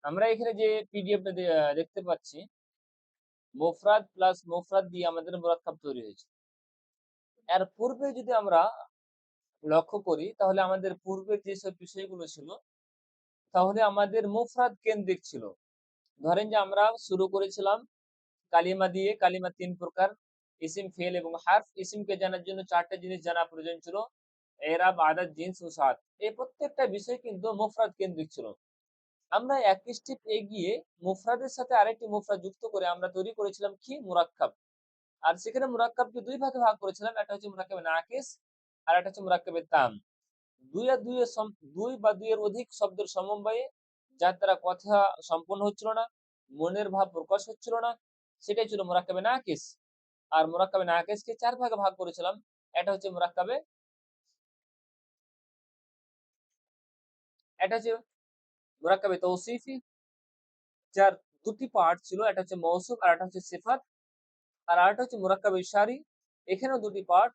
আমরা এখানে যে পিডিএফটা দেখতে পাচ্ছি, মুফরাদ প্লাস মুফরাদ দিয়ে আমাদের মুরাক্কাব তৈরি হয়েছে। এর পূর্বে যদি আমরা লক্ষ্য করি তাহলে আমাদের পূর্বের যেসব বিষয়গুলো ছিল তাহলে আমাদের মুফরাদ কেন্দ্রিক ছিল। ধরেন যে আমরা শুরু করেছিলাম কালিমা দিয়ে। কালিমা ৩ প্রকার: ইসিম, ফেল এবং হারফ। ইসিমকে জানার জন্য ৪ টা জিনিস জানা প্রয়োজন ছিল: এরাব, আদাদ, জিনস ও সাদ। এই প্রত্যেকটা বিষয় কিন্তু মুফরাদ কেন্দ্রিক ছিল। আমরা এক স্টেপ এগিয়ে মুফরাদের সাথে আরেকটি মুফরাদ যুক্ত করে আমরা তৈরি করেছিলাম কি? মুরাক্কাব। আর সেখানে মুরাক্কাবকে ২ ভাগে ভাগ করেছিলাম। একটা হচ্ছে মুরাক্কাবে নাকিস আর একটা হচ্ছে মুরাক্কাবে তাম। ২ আর ২ এর ২ বা ২ এর অধিক শব্দের সমন্বয়ে যার দ্বারা কথা সম্পন্ন হচ্ছিল না, মনের ভাব প্রকাশ হচ্ছিল না, সেটাই ছিল মুরাক্কাবে নাকিস। আর মুরাক্কাবে নাকিসকে ৪ ভাগে ভাগ করেছিলাম। এটা হচ্ছে মুরাক্কাবে তৌসিফি, যার ২ টি পার্ট ছিল। একটা হচ্ছে মৌসুফ আর একটা হচ্ছে সিফাত। আর আরেকটা হচ্ছে মুরাক্কাবে ইশারি। এখানেও ২ টি পার্ট,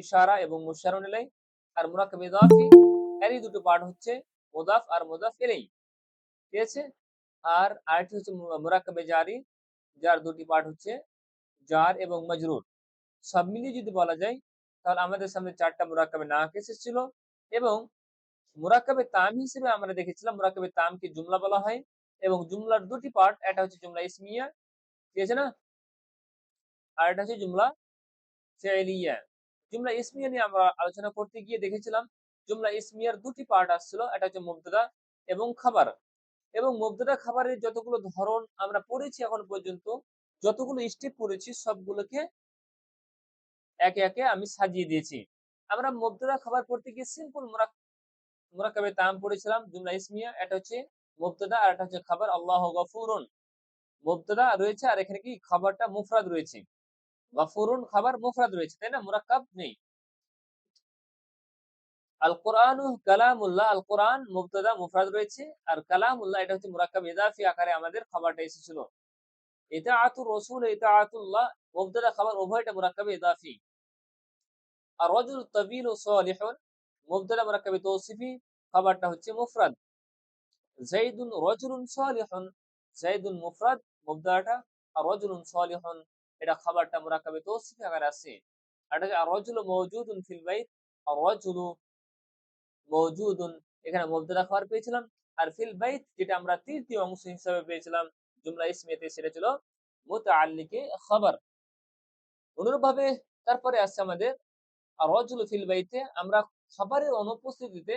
ইশারা এবং মুশারুন ইলাইহি। আর মুরাক্কাবে ইদাফি, এরই ২ টো পার্ট হচ্ছে মুদাফ আর মুদাফ ইলাইহি। ঠিক আছে? আর আরেকটি হচ্ছে মুরাক্কাবে জারি, যার ২ টি পার্ট হচ্ছে জার এবং মাজরুর। সব মিলিয়ে যদি বলা যায় তাহলে আমাদের সামনে ৪ টা মুরাক্কাবে নাকিস ছিল। এবং মুরাক্কাবে তাম হিসেবে আমরা দেখেছিলাম মুরাক্কাবে তামকে জুমলা বলা হয়। এবং জুমলার ২ টি পার্ট, একটা হচ্ছে জুমলা ইসমিয়া, ঠিক আছে না? আর এটা হচ্ছে জুমলা ফেইলিয়া। জুমলা ইসমিয়া নিয়ে আমরা আলোচনা করতে গিয়ে দেখেছিলাম জুমলা ইসমিয়ার ২ টি পার্ট আসছিল। একটা হচ্ছে মুবতাদা এবং খাবার। এবং মুবতাদা খাবারের যতগুলো ধরন আমরা পড়েছি এখন পর্যন্ত, যতগুলো স্টেপ পড়েছি সবগুলোকে একে একে আমি সাজিয়ে দিয়েছি। আমরা মুবতাদা খাবার পড়তে গিয়ে সিম্পল মুরাক্কাবে তাম পড়েছিলাম। জুমলা ইসমিয়া, এটা হচ্ছে মুবতাদা আর এটা হচ্ছে খাবার। আল্লাহু গফুরুন মুবতাদা রয়েছে আর এখানে কি খাবারটা মুফরাদ রয়েছে। গফুরুন খাবার মুফরাদ রয়েছে, তাই না? মুরাক্কাব নেই। আল কোরআনু কালামুল্লাহ, আল কোরআন মুবতাদা মুফরাদ রয়েছে। আর কালামুল্লাহ এটা হচ্ছে মুরাক্কাব ইদাফি আকারে আমাদের খাবারটা এসেছিল। ইতাআতুর রাসূল, ইতাআতুল্লাহ মুবতাদা খাবার উভয়টা মুরাক্কাবে ইদাফি। আর রাজুল তাবিল ও সালিহুন মুবতাদা মুরাক্কাবে তৌসিফি, খাবারটা হচ্ছে মুফরাদ। যাইদুন রাজুলুন সালিহুন, যাইদুন মুফরাদ মুবতাদাটা, আর রাজুলুন সালিহুন এটা খাবারটা মুরাক্কাবে তৌসিফি আকারে আছে। আর এটা আর রাজুলু মাওজুদুন ফিল বাইত, আর রাজুলু মওজুদুন এখানে মুবতাদা খাবার পেয়েছিলাম। আর ফিল বাইত যেটা আমরা তৃতীয় অংশ হিসেবে পেয়েছিলাম জুমলা ইসমিয়াতে, সেটা ছিল মুতাআল্লিকে খাবার। অনুরূপভাবে তারপরে আসছে আমাদের রাজুলু ফিল বাইতে। আমরা খাবারের অনুপস্থিতিতে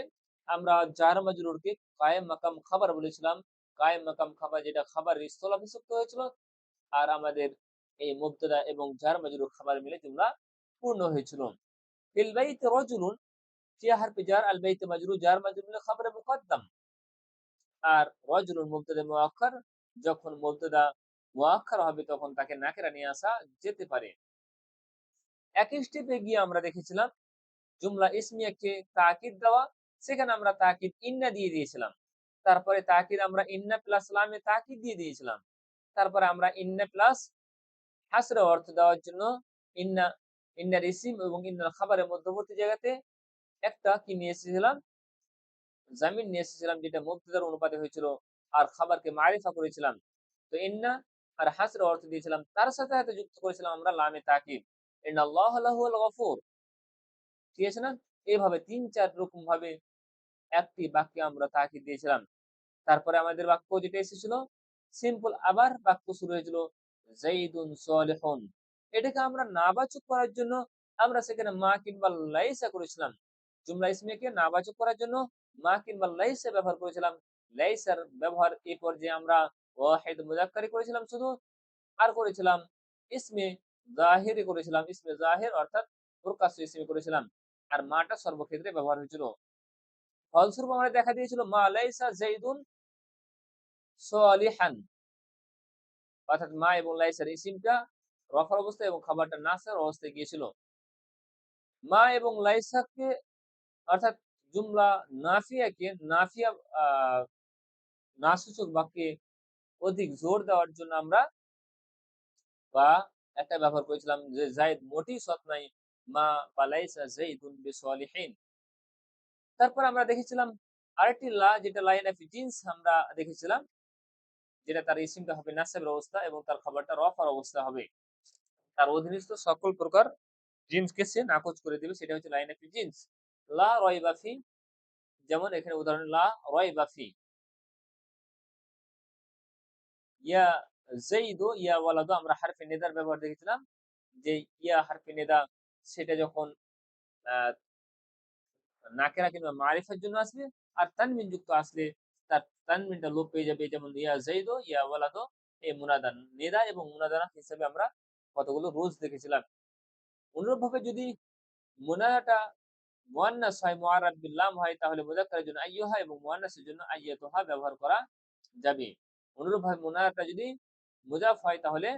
আমরা জার মাজরুরকে কায়েম মাকাম খাবার বলেছিলাম। কায়েম মাকাম খাবার যেটা খাবারের স্থলাভিষিক্ত হয়েছিল। আর আমাদের এই মুবতাদা এবং জার মাজরুর খাবার মিলে জুমলা পূর্ণ হয়েছিল। ফিল বাইতে রাজুলুন ফিয়া হারফে জার, আল বাইতে মাজরুর, জার মাজরুর মিলে খাবারে মুকদ্দাম। আর রাজুলুন মুবতাদা মুআক্খার, যখন মুবতাদা মুআক্খার হবে তখন তাকে নাকেরা নিয়ে আসা যেতে পারে। একই স্টেপে গিয়ে আমরা দেখেছিলাম জুমলা ইসমিয়াকে তাকিদ দেওয়া। সেখানে আমরা তাকিদ ইন্না দিয়ে দিয়েছিলাম। তারপরে তাকিদ আমরা ইন্না প্লাস লামে তাকিদ দিয়ে দিয়েছিলাম। তারপরে আমরা ইন্না প্লাস হাসরে অর্থ দেওয়ার জন্য ইন্না, ইন্নার ইসিম এবং ইন্নার খাবারের মধ্যবর্তী জায়গাতে একটা কি নিয়ে এসেছিলাম? জামিন নিয়ে এসেছিলাম, যেটা মুবতাদার অনুপাতে হয়েছিল। আর খাবারকে মারিফা করেছিলাম। তো ইন্না আর হাসরে অর্থ দিয়েছিলাম, তার সাথে সাথে যুক্ত করেছিলাম আমরা লামে তাকিদ, ইন্নাল্লাহা লাহুল গফুর। ঠিক আছে না? এইভাবে ৩-৪ রকম ভাবে একটি বাক্যে আমরা তাকিদ দিয়েছিলাম। তারপরে আমাদের বাক্য যেটা এসেছিল সিম্পল, আবার বাক্য শুরু হয়েছিল যাইদুন সালিহুন। এটাকে আমরা নাবাচক করার জন্য আমরা সেখানে মা কিংবা লাইসা করেছিলাম। জুমলা ইসমিয়াকে নাবাচক করার জন্য মা কিংবা লাইসা ব্যবহার করেছিলাম। লাইসার ব্যবহার এই পর্যায়ে আমরা ওয়াহিদ মুযাক্কারি করেছিলাম শুধু। আর করেছিলাম ইসমে জাহিরি করেছিলাম, ইসমে জাহির অর্থাৎ প্রকাশ্য ইসমে করেছিলাম। আর মাটা সর্বক্ষেত্রে ব্যবহার হয়েছিল। ফলস্বরূপ আমরা দেখা দিয়েছিল মা লাইসা যাইদুন সালিহান, অর্থাৎ মা এবং লাইসার ইসিমটা রফার অবস্থায় এবং খাবারটা নাসের অবস্থায় গিয়েছিল। মা এবং লাইসাকে অর্থাৎ জুমলা নাফিয়াকে নাফিয়া নাসূচক বাক্যে অধিক জোর দেওয়ার জন্য আমরা বা একটা ব্যবহার করেছিলাম যে যায়েদ মোটেই সৎ নাই, মা বা লাইসা যাইদুন বিসালিহিন। তারপর আমরা দেখেছিলাম আরেকটি লা, যেটা লাইন অফ জিন্স আমরা দেখেছিলাম। যেটা তার ইসিমটা হবে নাসবের অবস্থা এবং তার খবরটা রফার অবস্থা হবে। তার অধীনস্থ সকল প্রকার জিন্সকে সে নাকচ করে দিবে, সেটা হচ্ছে লাইন ফি জিন্স। লা রাইবা ফি, যেমন এখানে উদাহরণ লা রাইবা ফি। ইয়া যাইদু ইয়া ওয়ালাদু, আমরা হারফে নেদার ব্যবহার দেখেছিলাম যে ইয়া হারফে নেদা সেটা যখন নাকেরা কিংবা মারিফার জন্য আসবে, আর তানমিন যুক্ত আসলে তার তানমিনটা লোপ পেয়ে যাবে, যেমন ইয়া যাইদু ইয়া ওয়ালাদু। এই মুনাদা নেদা এবং মুনাদা হিসেবে আমরা কতগুলো রুলস দেখেছিলাম। অনুরূপভাবে যদি মুনাদাটা মুয়ান্নাস হয়, মুআরাব বিল লাম হয়, তাহলে মুযাক্কারের জন্য আইয়ুহা এবং মুয়ান্নাসের জন্য আইয়াতুহা ব্যবহার করা যাবে। অনুরূপভাবে মুনাদাটা যদি মুযাফ হয় তাহলে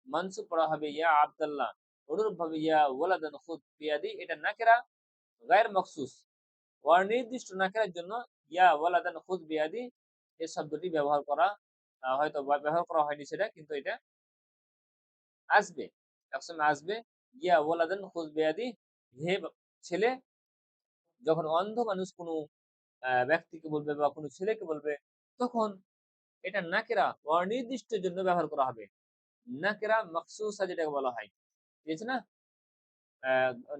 মানসুব করা হবে ইয়া আব্দুল্লাহ। অনুরূপভাবে ইয়া ওয়ালাদান খুদ বিয়াদি, এটা নাকিরা গায়র মাখসুস, অনির্দিষ্ট নাকিরার জন্য ইয়া ওয়ালাদান খুদ বিয়াদি এই শব্দটি ব্যবহার করা হয়তো ব্যবহার করা হয়নি সেটা, কিন্তু এটা আসবে, একসময় আসবে। ইয়া ওয়ালাদান খুদ বিয়াদি, হে ছেলে, যখন অন্ধ মানুষ কোনো ব্যক্তিকে বলবে বা কোনো ছেলেকে বলবে, তখন এটা নাকেরা অনির্দিষ্টের জন্য ব্যবহার করা হবে। নাকেরা মাকসুসা যেটাকে বলা হয়, ঠিক আছে না?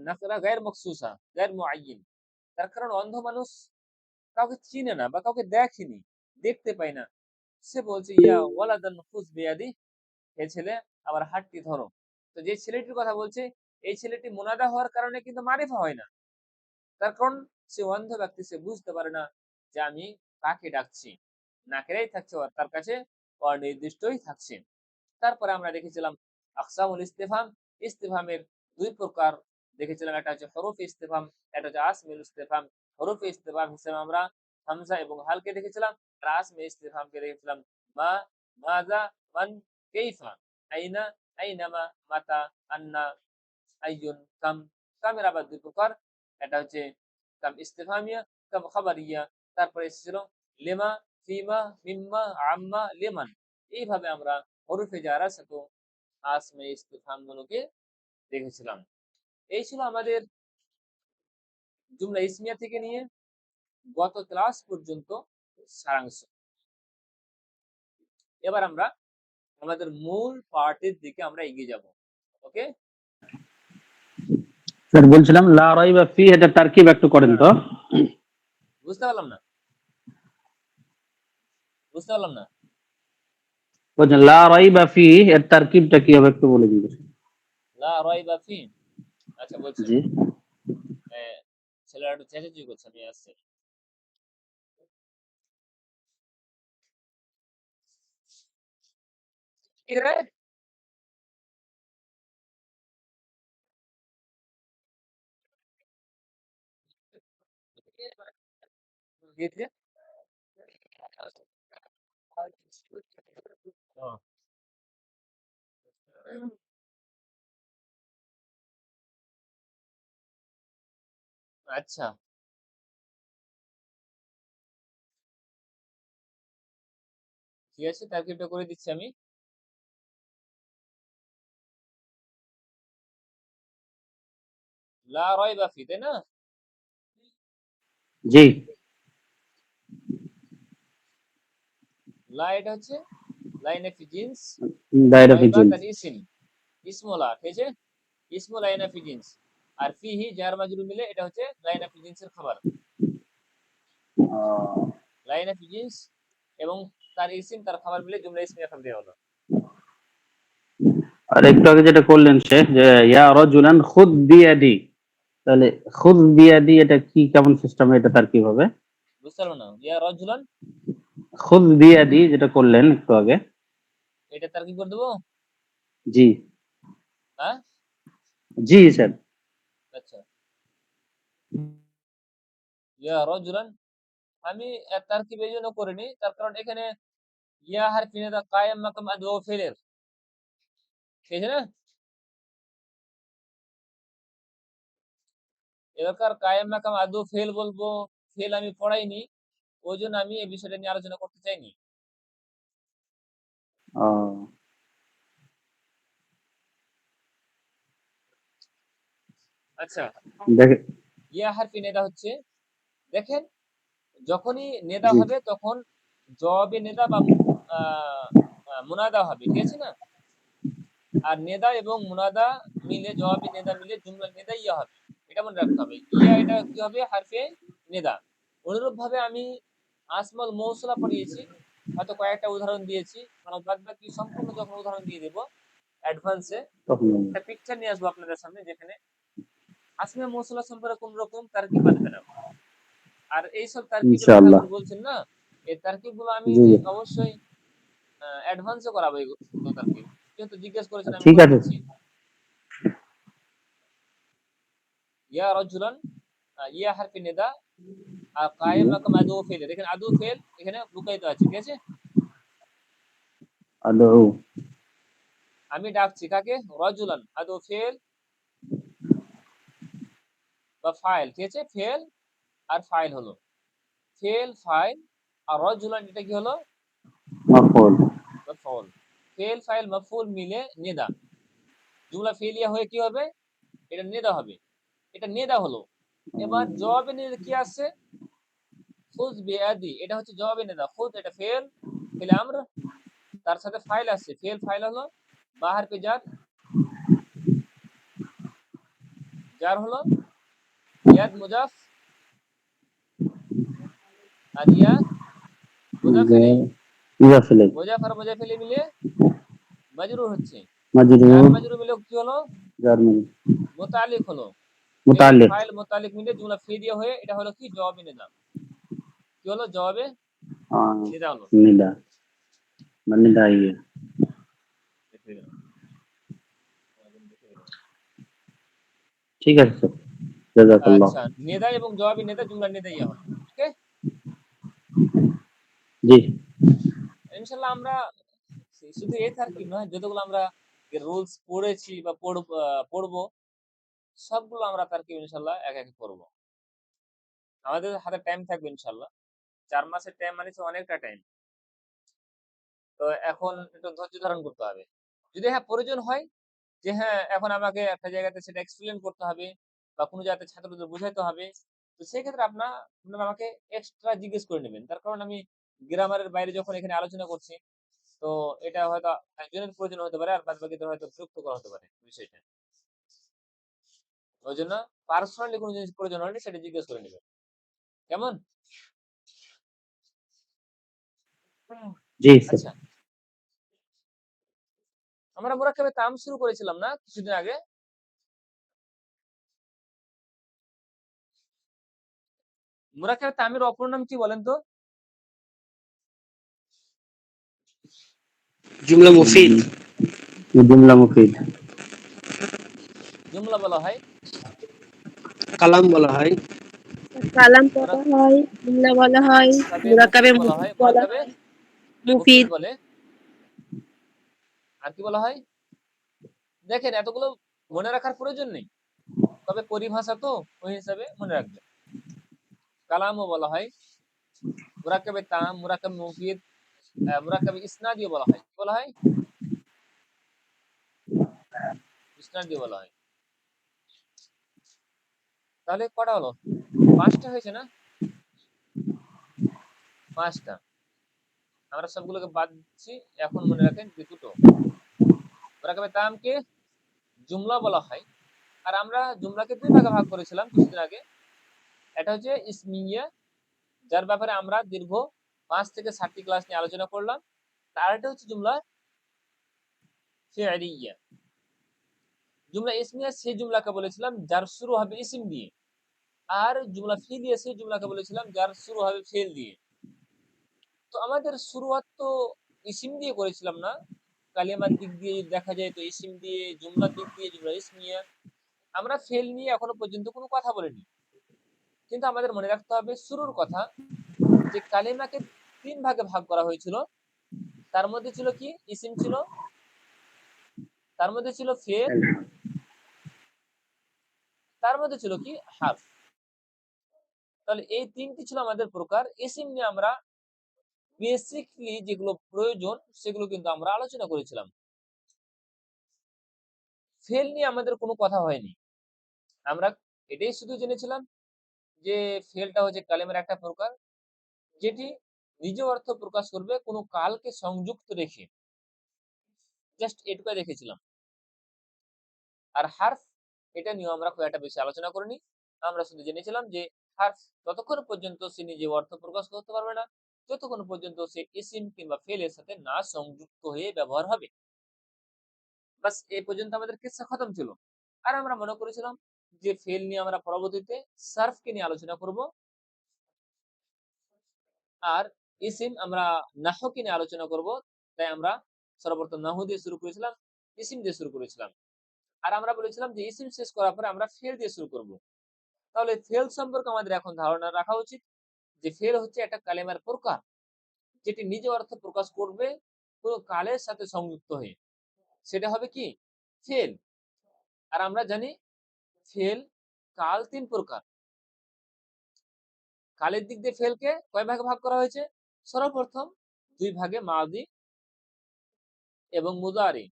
নাকেরা গায়ের মাকসুসা, গায়ের মুআয়্যিন। তার কারণ অন্ধ মানুষ কাউকে চিনে না বা কাউকে দেখেনি, দেখতে পায় না। সে বলছে ইয়া ওয়ালাদান খুজ বিয়াদি, হে ছেলে আবার হাতটি ধরো। তো যে ছেলেটির কথা বলছে, এই ছেলেটি মুনাদা হওয়ার কারণে কিন্তু মারিফা হয় না। তার কারণ সে অন্ধ ব্যক্তি, সে বুঝতে পারে না যে আমি কাকে ডাকছি। নাকেরাই থাকছে তার কাছে, অনির্দিষ্টই থাকছে। তারপরে আমরা দেখেছিলাম আকসামুল ইস্তেফাম। ইস্তেফামের দুই প্রকার দেখেছিলাম, একটা হচ্ছে হরফ ইস্তেফাম, একটা হচ্ছে আসমিল ইস্তেফাম। হরফ ইস্তেফাম হিসেবে আমরা হামজা এবং হালকে দেখেছিলাম, আর আসমি ইস্তেফামকে দেখেছিলাম মা, মাজা, মান, কাইফা, আইনা, আইনামা, মাতা, আন্না, আইয়ুন, কাম। কামের আবার দুই প্রকার, এটা হচ্ছে কাম ইস্তেফামিয়া, কাম খাবারিয়া। তারপরে এসেছিল লেমা, ফিমা, মিম্মা, আম্মা, লেমান। এইভাবে আমরা হরফে জারা সাথে আসমে ইস্তেফহাম গুলোকে দেখেছিলাম। এই ছিল আমাদের জুমলা ইসমিয়া থেকে নিয়ে গত ক্লাস পর্যন্ত সারাংশ। এবার আমরা আমাদের মূল পার্টের দিকে আমরা এগিয়ে যাব। ওকে স্যার, বলছিলাম লা রাইবা ফি এটা তারকিব একটু করেন তো। বুঝতে পারলাম না, বুঝতে পারলাম না। বলছেন লা রাইবা ফি এর তারকিবটা কি হবে একটু বলে দিবেন। লা রাইবা ফি, আচ্ছা বলছি জি আমি। ছেলেরা একটু চেঁচাচি করছে, আমি আসছি। ঠিক আছে, দিয়েছে। ও, আচ্ছা ঠিক আছে, তারকিবটা করে দিচ্ছি আমি। লা রাইবা ফি, তাই না? জি লা এটা হচ্ছে লাইনে ফি জিন্স, দায়রা ফি রাইবা জিন্স। তার ইসিম, ইসমুলা, ঠিক আছে? ইসমু লাইনা ফি জিন্স। আর ফিহি জার মাজরুর মিলে এটা হচ্ছে লাইনা ফি জিন্সের খাবার। লাইনা ফি জিন্স এবং তার ইসিম তার খাবার মিলে জুমলা ইসমিয়া খাবার দেওয়া হলো। আর একটু আগে যেটা করলেন শেখ, যে ইয়া রাজুলান খুদ বিয়াদি, তাহলে খুদ বিয়াদি এটা কি, কেমন সিস্টেম, এটা তারকিব হবে? বুঝতে পারলো না? ইয়া রাজুলান, খুদ বিয়াদি যেটা করলেন একটু আগে। এটা তার কি করে দেবো? জি হ্যাঁ, জি স্যার। আচ্ছা। ইয়া রাজুলান আমি তার কি এই জন্য করিনি, তার কারণ এখানে ইয়া হারফি নিদা কায়েম মাকাম আদু ফেলের, ঠিক আছে না? এবারকার কায়েম মাকাম আদু ফেল বলবো, ফেল আমি পড়াইনি, ওই জন্য আমি এই বিষয়টা নিয়ে আলোচনা করতে চাইনি। ও আচ্ছা, দেখে ইয়া হারফি নেদা হচ্ছে, দেখেন যখনই নেদা জি হবে তখন জবাবে নেদা বা মুনাদা হবে, ঠিক আছে না? আর নেদা এবং মুনাদা মিলে, জবাবি নেদা মিলে জুমলা নেদা ইয়া হবে, এটা মনে রাখতে হবে। ইয়া এটা কি হবে? হারফে নেদা। অনুরূপ ভাবে আমি আসমাল মৌসুলা পড়িয়েছি, হয়তো কয়েকটা উদাহরণ দিয়েছি, মানে বাদ বাকি সম্পূর্ণ যখন উদাহরণ দিয়ে দেবো অ্যাডভান্সে, তখন একটা পিকচার নিয়ে আসবো আপনাদের সামনে, যেখানে আসমা মৌসুলা সম্পর্কে কোন রকম তারকিব আসবে না। আর এইসব তারকিবের কথা ইনশাআল্লাহ। আপনি বলছেন না, এই তারকিব গুলো আমি জি, জি। অবশ্যই অ্যাডভান্সে করাবো এগুলো তারকিব, যেহেতু জিজ্ঞেস করেছেন আমি ঠিক করে আছে। দিচ্ছি। ইয়া রাজুলান, ইয়া হারফি নিদা, আর কায়েম মাকাম আদু ফেল, দেখেন আদু ফেল এখানে লুকায়িত আছে, ঠিক আছে? আদৌ। আমি ডাকছি কাকে? রাজুলান, আদু ফেল বা ফাইল, ঠিক আছে? ফেল আর ফাইল হলো, ফেল ফাইল, আর রাজুলান এটা কি হলো? মাফউল। মাফউল। ফেল ফাইল মাফউল মিলে নিদা, জুমলা ফেলিয়া হয়ে কি হবে? এটা নেদা হবে, এটা নেদা হলো। এবার জবাবে নেদা কি আসছে? খুজ বিয়াদি, এটা হচ্ছে জবাবে নেদা। খুজ এটা ফেল, ফেল আমর, তার সাথে ফাইল আসছে, ফেল ফাইল হলো, বাহার পে যার, যার হলো ইয়াদ মুজাফ, আর ইয়া মুজাফ যে ইলাইহি, মুজাফ ইলাইহি। মুজাফ আর মুজাফ ইলাইহি মিলে মাজরুর হচ্ছে, জার মাজরুর। মাজরুর মিলে কি হলো? জার মুতাআল্লিক হলো, ফেল মুতাআল্লিক। ফাইল মুতাআল্লিক মিলে জুমলা ফেলিয়া হয়ে এটা হলো কি? জবাবে নেদা। কি হলো? জবাবে নেদা হলো। নিদা বা নিদাইয়ে। ঠিক আছে স্যার। জাযাকাল্লাহ। আচ্ছা, নেদা এবং জবাবি নেদা জুমলা নেদাইয়া হলো, ওকে? জি। ইনশাআল্লাহ আমরা শুধু এই তারকিব নয়, যতগুলো আমরা রুলস পড়েছি বা পড়বো, সবগুলো আমরা তারকিব ইনশাআল্লাহ এক এক করবো। আমাদের হাতে টাইম থাকবে ইনশাআল্লাহ, 4 মাসের টাইম মানে তো অনেকটা টাইম। তো এখন একটু ধৈর্য ধারণ করতে হবে। যদি হ্যাঁ প্রয়োজন হয় যে হ্যাঁ এখন আমাকে একটা জায়গাতে সেটা এক্সপ্লেন করতে হবে বা কোনো জায়গাতে ছাত্রদের বোঝাইতে হবে, তো সেক্ষেত্রে আপনারা আমাকে এক্সট্রা জিজ্ঞেস করে নেবেন। তার কারণ আমি গ্রামারের বাইরে যখন এখানে আলোচনা করছি, তো এটা হয়তো একজনের প্রয়োজন হতে পারে, আর বাদ বাকিদের হয়তো বিরক্ত করা হতে পারে বিষয়টা। ওই জন্য পার্সোনালি কোনো জিনিস প্রয়োজন হলে সেটা জিজ্ঞেস করে নেবেন, কেমন? জি স্যার। আচ্ছা, আমরা মুরাক্কাবে তাম শুরু করেছিলাম না কিছুদিন আগে? মুরাক্কাবে তামের অপর নাম কি বলেন তো? জুমলা মুফিদ, জুমলা মুফিদ। জুমলা বলা হয়, কালাম বলা হয়, কালাম বলা মুরাক্কাবে হয়, জুমলা বলা হয়, মুরাকাবে মুফিদ বলা মুফিদ হয়, বলা মুরাক্কাবে হয়, মুফিদ মুফিদ। বলে। আর কি বলা হয়? দেখেন এতগুলো মনে রাখার প্রয়োজন নেই, তবে পরিভাষা তো ওই হিসাবে মনে রাখবেন। কালামও বলা হয়, মুরাক্কাবে তাম, মুরাক্কাবে মুফিদ, মুরাক্কাবে ইসনাদিও বলা হয়। কি বলা হয়? ইসনাদিও বলা হয়। তাহলে কটা হলো? 5টা হয়েছে না? 5টা। আমরা সবগুলোকে বাদ দিচ্ছি, এখন মনে রাখেন যে দুটো। মুরাক্কাবে তামকে জুমলা বলা হয়, আর আমরা জুমলাকে দুই ভাগে ভাগ করেছিলাম কিছুদিন আগে। এটা হচ্ছে ইসমিয়া, যার ব্যাপারে আমরা দীর্ঘ 5 থেকে 7টি ক্লাস নিয়ে আলোচনা করলাম। আর এটা হচ্ছে জুমলা ফি'লিয়া। জুমলা ইসমিয়া সেই জুমলাকে বলেছিলাম যার শুরু হবে ইসিম দিয়ে, আর জুমলা ফি'লিয়া সেই জুমলাকে বলেছিলাম যার শুরু হবে ফেল দিয়ে। তো আমাদের শুরুয়াত তো ইসিম দিয়ে করেছিলাম না, কালিমার দিক দিয়ে যদি দেখা যায় তো ইসিম দিয়ে, জুমলার দিক দিয়ে জুমলা ইসমিয়া। আমরা ফেল নিয়ে এখনো পর্যন্ত কোনো কথা বলিনি, কিন্তু আমাদের মনে রাখতে হবে শুরুর কথা, যে কালিমাকে 3 ভাগে ভাগ করা হয়েছিল। তার মধ্যে ছিল কি? ইসিম ছিল, তার মধ্যে ছিল ফেল, তার মধ্যে ছিল কি? হারফ। তাহলে এই 3টি ছিল আমাদের প্রকার। ইসিম নিয়ে আমরা বেসিকলি যেগুলো প্রয়োজন সেগুলো কিন্তু আমরা আলোচনা করেছিলাম। ফেল নিয়ে আমাদের কোনো কথা হয়নি। আমরা এটাই শুধু জেনেছিলাম যে ফেলটা হচ্ছে কালেমার একটা প্রকার, যেটি নিজ অর্থ প্রকাশ করবে কোনো কালকে সংযুক্ত রেখে। জাস্ট এটুকু দেখেছিলাম। আর হার্ফ, এটা নিয়ে আমরা খুব একটা বেশি আলোচনা করিনি। আমরা শুধু জেনেছিলাম যে হার্ফ ততক্ষণ পর্যন্ত সে নিজে অর্থ প্রকাশ করতে পারবে না যতক্ষণ পর্যন্ত সে ইসিম কিংবা ফেলের সাথে না সংযুক্ত হয়ে ব্যবহার হবে। বাস এই পর্যন্ত আমাদের কিসসা খতম ছিল। আর আমরা মনে করেছিলাম যে ফেল নিয়ে আমরা পরবর্তীতে সার্ফকে নিয়ে আলোচনা করব, আর ইসিম আমরা নাহকে নিয়ে আলোচনা করব। তাই আমরা সর্বপ্রথম নাহু দিয়ে শুরু করেছিলাম, ইসিম দিয়ে শুরু করেছিলাম। আর আমরা বলেছিলাম যে ইসিম শেষ করার পরে আমরা ফেল দিয়ে শুরু করব। তাহলে ফেল সম্পর্কে আমাদের এখন ধারণা রাখা উচিত যে ফেল হচ্ছে একটা কালেমার প্রকার যেটি নিজ অর্থ প্রকাশ করবে কোনো কালের সাথে সংযুক্ত হয়ে, সেটা হবে কি ফেল। আর আমরা জানি ফেল কাল 3 প্রকার। কালের দিক দিয়ে ফেলকে কয় ভাগে ভাগ করা হয়েছে? সর্বপ্রথম 2 ভাগে, মাদি এবং মুদারি।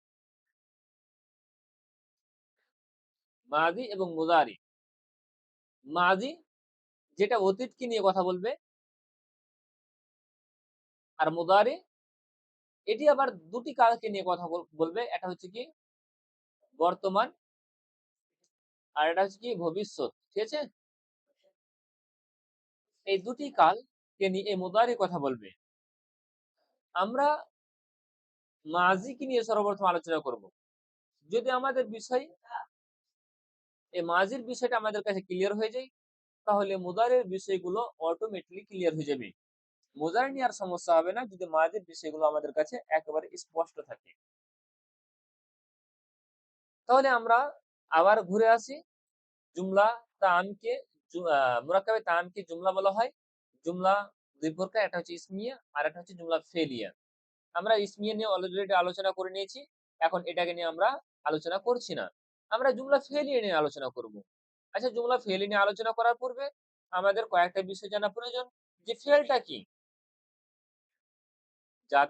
মাদি এবং মুদারি। মাদি যেটা অতীতকে নিয়ে কথা বলবে, আর মুদারি এটি আবার দুটি কালকে নিয়ে কথা বলবে। এটা হচ্ছে কি বর্তমান, আর এটা হচ্ছে কি ভবিষ্যৎ। ঠিক আছে, এই দুটি কালকে নিয়ে এই মুদারি কথা বলবে। আমরা মাজিকে নিয়ে সর্বপ্রথম আলোচনা করব। যদি আমাদের বিষয় এই মাজির বিষয়টা আমাদের কাছে ক্লিয়ার হয়ে যায়, তাহলে মুদারের বিষয়গুলো অটোমেটিকলি ক্লিয়ার হয়ে যাবে। মুদারি নিয়ে আর সমস্যা হবে না যদি মাজির বিষয়গুলো আমাদের কাছে একেবারে স্পষ্ট থাকে। তাহলে আমরা আবার ঘুরে আসি জুমলা তামকে। মুরাক্কাবে তামকে জুমলা বলা হয়। জুমলা 2 প্রকার, একটা হচ্ছে ইসমিয়া আর একটা হচ্ছে জুমলা ফেলিয়া। আমরা ইসমিয়া নিয়ে অলরেডি আলোচনা করে নিয়েছি, এখন এটাকে নিয়ে আমরা আলোচনা করছি না। আমরা জুমলা ফেলিয়া নিয়ে আলোচনা করব। আচ্ছা, জুমলা ফেলিয়া নিয়ে আলোচনা করার পূর্বে আমাদের কয়েকটা বিষয় জানা প্রয়োজন যে ফেলটা কি। যার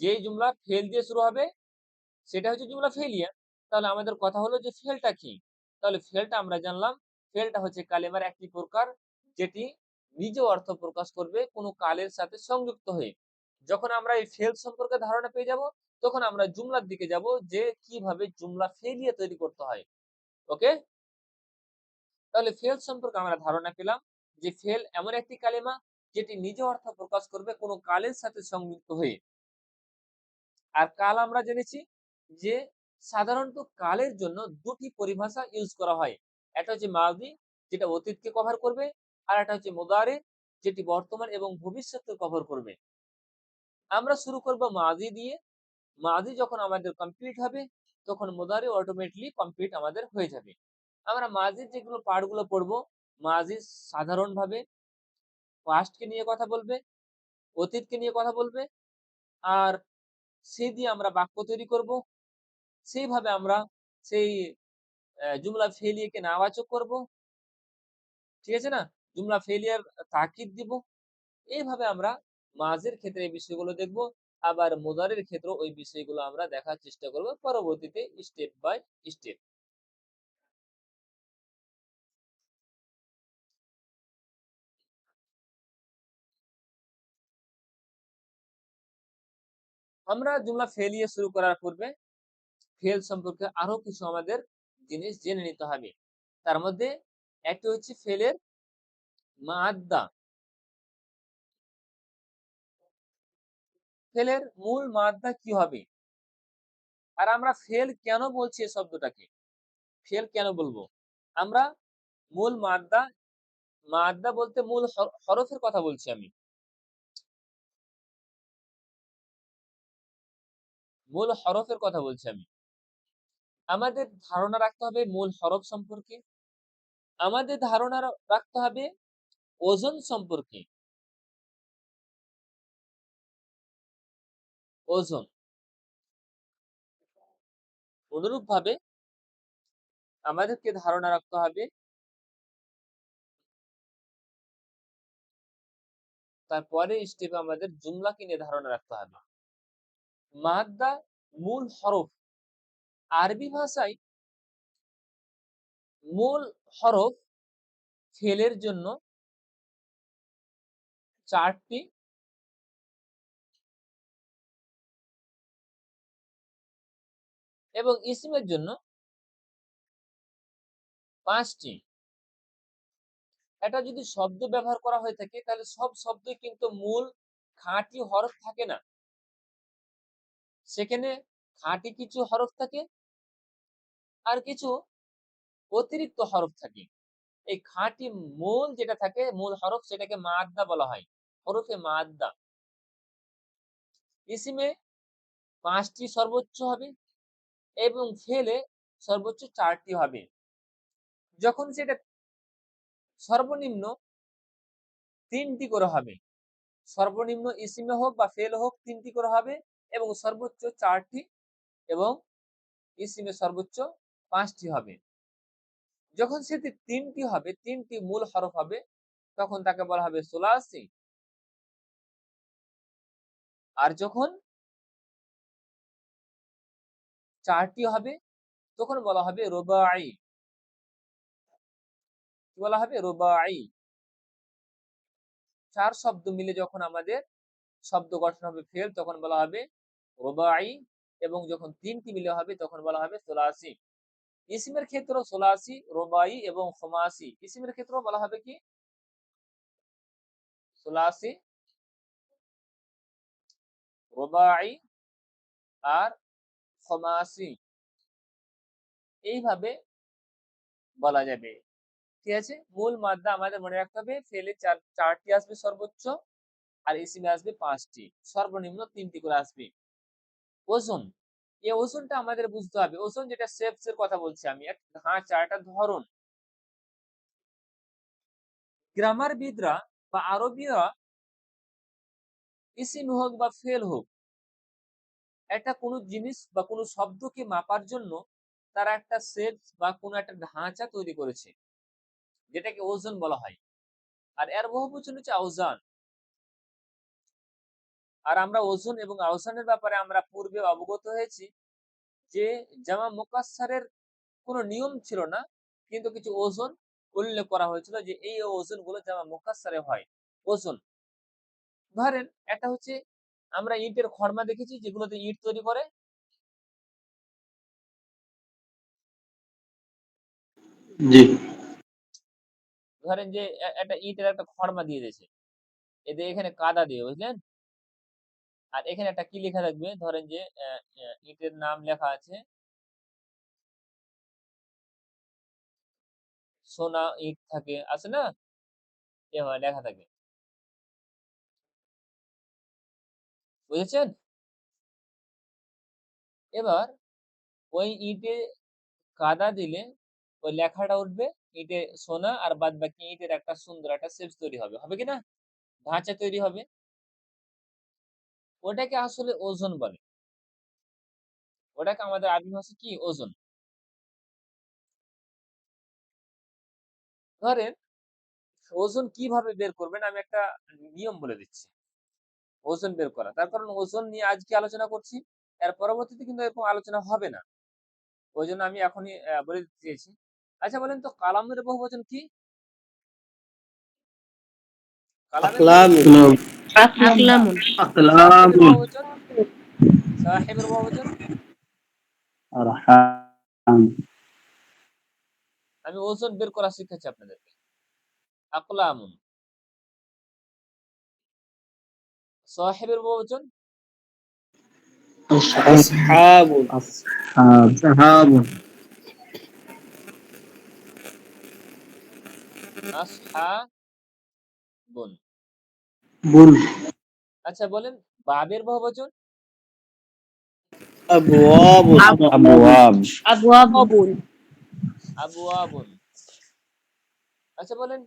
যে জুমলা ফেল দিয়ে শুরু হবে সেটা হচ্ছে জুমলা ফেলিয়া। তাহলে আমাদের কথা হলো যে ফেলটা কি। তাহলে ফেলটা আমরা জানলাম, ফেলটা হচ্ছে কালেমার একটি প্রকার যেটি নিজ অর্থ প্রকাশ করবে কোনো কালের সাথে সংযুক্ত হয়ে। যখন আমরা এই ফেল সম্পর্কে ধারণা পেয়ে যাব, তখন আমরা জুমলার দিকে যাব যে কিভাবে জুমলা ফেলিয়া তৈরি করতে হয়। ওকে, তাহলে ফেল সম্পর্কে আমরা ধারণা পেলাম যে ফেল এমন একটি কালেমা যেটি নিজ অর্থ প্রকাশ করবে কোনো কালের সাথে সংযুক্ত হয়ে। আর কাল আমরা জেনেছি যে সাধারণত কালের জন্য দুটি পরিভাষা ইউজ করা হয়। একটা হচ্ছে মাদি যেটা অতীতকে কভার করবে, আর একটা হচ্ছে মুদারি যেটি বর্তমান এবং ভবিষ্যৎকে কভার করবে। আমরা শুরু করব মাদি দিয়ে। মাদি যখন আমাদের কমপ্লিট হবে তখন মুদারি অটোমেটিকলি কমপ্লিট আমাদের হয়ে যাবে। আমরা মাজির যেগুলো পার্টগুলো পড়বো, মাজি সাধারণভাবে পাস্টকে নিয়ে কথা বলবে, অতীতকে নিয়ে কথা বলবে, আর সেই দিয়ে আমরা বাক্য তৈরি করব। সেইভাবে আমরা সেই জুমলা ফেলিয়াকে নাবাচক করব। ঠিক আছে না, জুমলা ফেলিয়ার তাকিদ দিব। এইভাবে আমরা মাঝের ক্ষেত্রে এই বিষয়গুলো দেখব, আবার মুদারের ক্ষেত্রে ওই বিষয়গুলো আমরা দেখার চেষ্টা করব পরবর্তীতে স্টেপ বাই স্টেপ। আমরা জুমলা ফেলিয়ে শুরু করার পূর্বে ফেল সম্পর্কে আরো কিছু আমাদের জিনিস জেনে নিতে হবে। তার মধ্যে একটি হচ্ছে ফেলের মাদ্দা। ফেলের মূল মাদ্দা কি হবে, আর আমরা ফেল কেন বলছি এই শব্দটাকে, ফেল কেন বলবো। আমরা মূল মাদ্দা, মাদ্দা বলতে মূল হরফের কথা বলছি আমি। মূল হরফের কথা বলছি আমি। আমাদের ধারণা রাখতে হবে মূল হরফ সম্পর্কে, আমাদের ধারণা রাখতে হবে ওজন সম্পর্কে। ওজন অনুরূপ ভাবে আমাদেরকে ধারণা রাখতে হবে তারপরে স্টেপে আমাদের জুমলাকে নিয়ে ধারণা রাখতে হবে। মাদ্দা মূল হরফ। আরবি ভাষায় মূল হরফ ফেলের জন্য 4টি এবং ইসিমের জন্য 5টি। এটা যদি শব্দ ব্যবহার করা হয়ে থাকে তাহলে সব শব্দই কিন্তু মূল খাঁটি হরফ থাকে না, সেখানে খাঁটি কিছু হরফ থাকে আর কিছু অতিরিক্ত হরফ থাকে। এই খাঁটি মূল যেটা থাকে, মূল হরফ, সেটাকে মাদ্দা বলা হয়, হরফে মাদ্দা। ইসিমে 5টি সর্বোচ্চ হবে এবং ফেলে সর্বোচ্চ 4টি হবে। যখন সেটা সর্বনিম্ন 3টি করে হবে, সর্বনিম্ন ইসিমে হোক বা ফেল হোক 3টি করে হবে এবং সর্বোচ্চ 4টি এবং ইসিমে সর্বোচ্চ 5টি হবে। যখন সেটি 3টি হবে, 3টি মূল হরফ হবে, তখন তাকে বলা হবে সুলাসি। আর যখন 4টি হবে তখন বলা হবে রুবাই। কি বলা হবে? রুবাই। 4 শব্দ মিলে যখন আমাদের শব্দ গঠন হবে ফেল, তখন বলা হবে রুবাই, এবং যখন 3টি মিলে হবে তখন বলা হবে সুলাসি। ইসমের ক্ষেত্রে সুলাসি, রুবাই এবং খুমাসি। ইসমের ক্ষেত্রে বলা হবে কি? সুলাসি, রুবাই আর খুমাসি, এইভাবে বলা যাবে। ঠিক আছে? মূল মাদ্দা আমাদের মনে রাখতে হবে, ফেলে 4টি আসবে সর্বোচ্চ, আর ইসিমে আসবে 5টি, সর্বনিম্ন 3টি করে আসবে। ওজন, এই ওজনটা আমাদের বুঝতে হবে। ওজন যেটা শেপস এর কথা বলছি আমি, একটা ধাঁচা, একটা ধরন। গ্রামারবিদরা বা আরবীরা ইসিম হোক বা ফেল হোক, একটা কোনো জিনিস বা কোনো শব্দকে মাপার জন্য তারা একটা শেপস বা কোনো একটা ধাঁচা তৈরি করেছে, যেটাকে ওজন বলা হয়। আর এর বহুবচন হচ্ছে আওজান। আর আমরা ওজন এবং আওজানের ব্যাপারে আমরা পূর্বে অবগত হয়েছি যে জামা মুকাসসারের কোনো নিয়ম ছিল না, কিন্তু কিছু ওজন উল্লেখ করা হয়েছিল যে এই ওজন গুলো জামা মুকাসসারে হয়। ওজন ধরেন, একটা হচ্ছে আমরা ইটের খড়মা দেখেছি যেগুলোতে ইট তৈরি করে। জি। ধরেন যে একটা ইটের একটা খড়মা দিয়ে দিয়েছে, এদের এখানে কাদা দিয়ে, বুঝলেন? আর এখানে একটা কি লেখা থাকবে, ধরেন যে ইটের নাম লেখা আছে সোনা ইট থাকে, আছে না? এভাবে লেখা থাকে, বুঝেছেন? এবার ওই ইটে কাদা দিলে ওই লেখাটা উঠবে, ইটে সোনা, আর বাদ বাকি ইটের একটা সুন্দর একটা শেপস তৈরি হবে, হবে কিনা? ঢাঁচা তৈরি হবে। ওটাকে আসলে ওজন বলে। ওটাকে আমাদের আরবি ভাষায় কি? ওজন। ধরেন, ওজন কিভাবে বের করবেন আমি একটা নিয়ম বলে দিচ্ছি ওজন বের করা। তার কারণ ওজন নিয়ে আজকে আলোচনা করছি, এর পরবর্তীতে কিন্তু এরকম আলোচনা হবে না, ওই জন্য আমি এখনই বলে দিতে চেয়েছি। আচ্ছা বলেন তো, কালামের বহুবচন কি? কালামের বহুবচন, আকলামুন। সাহেবের আকলামুন। বহুবচন, সাহেবের বহুবচন। আরহাম। আমি ওজন বের করা শিখাচ্ছি আপনাদেরকে। আকলামুন। সাহেবের বহুবচন, আসহাবুন। আসহাবুন। আসহাবুন। বুন। আচ্ছা বলেন, বাবের বহুবচন, আবওয়াবুন। আবওয়াব। আবওয়াবুন। আবওয়াবুন। আচ্ছা বলেন,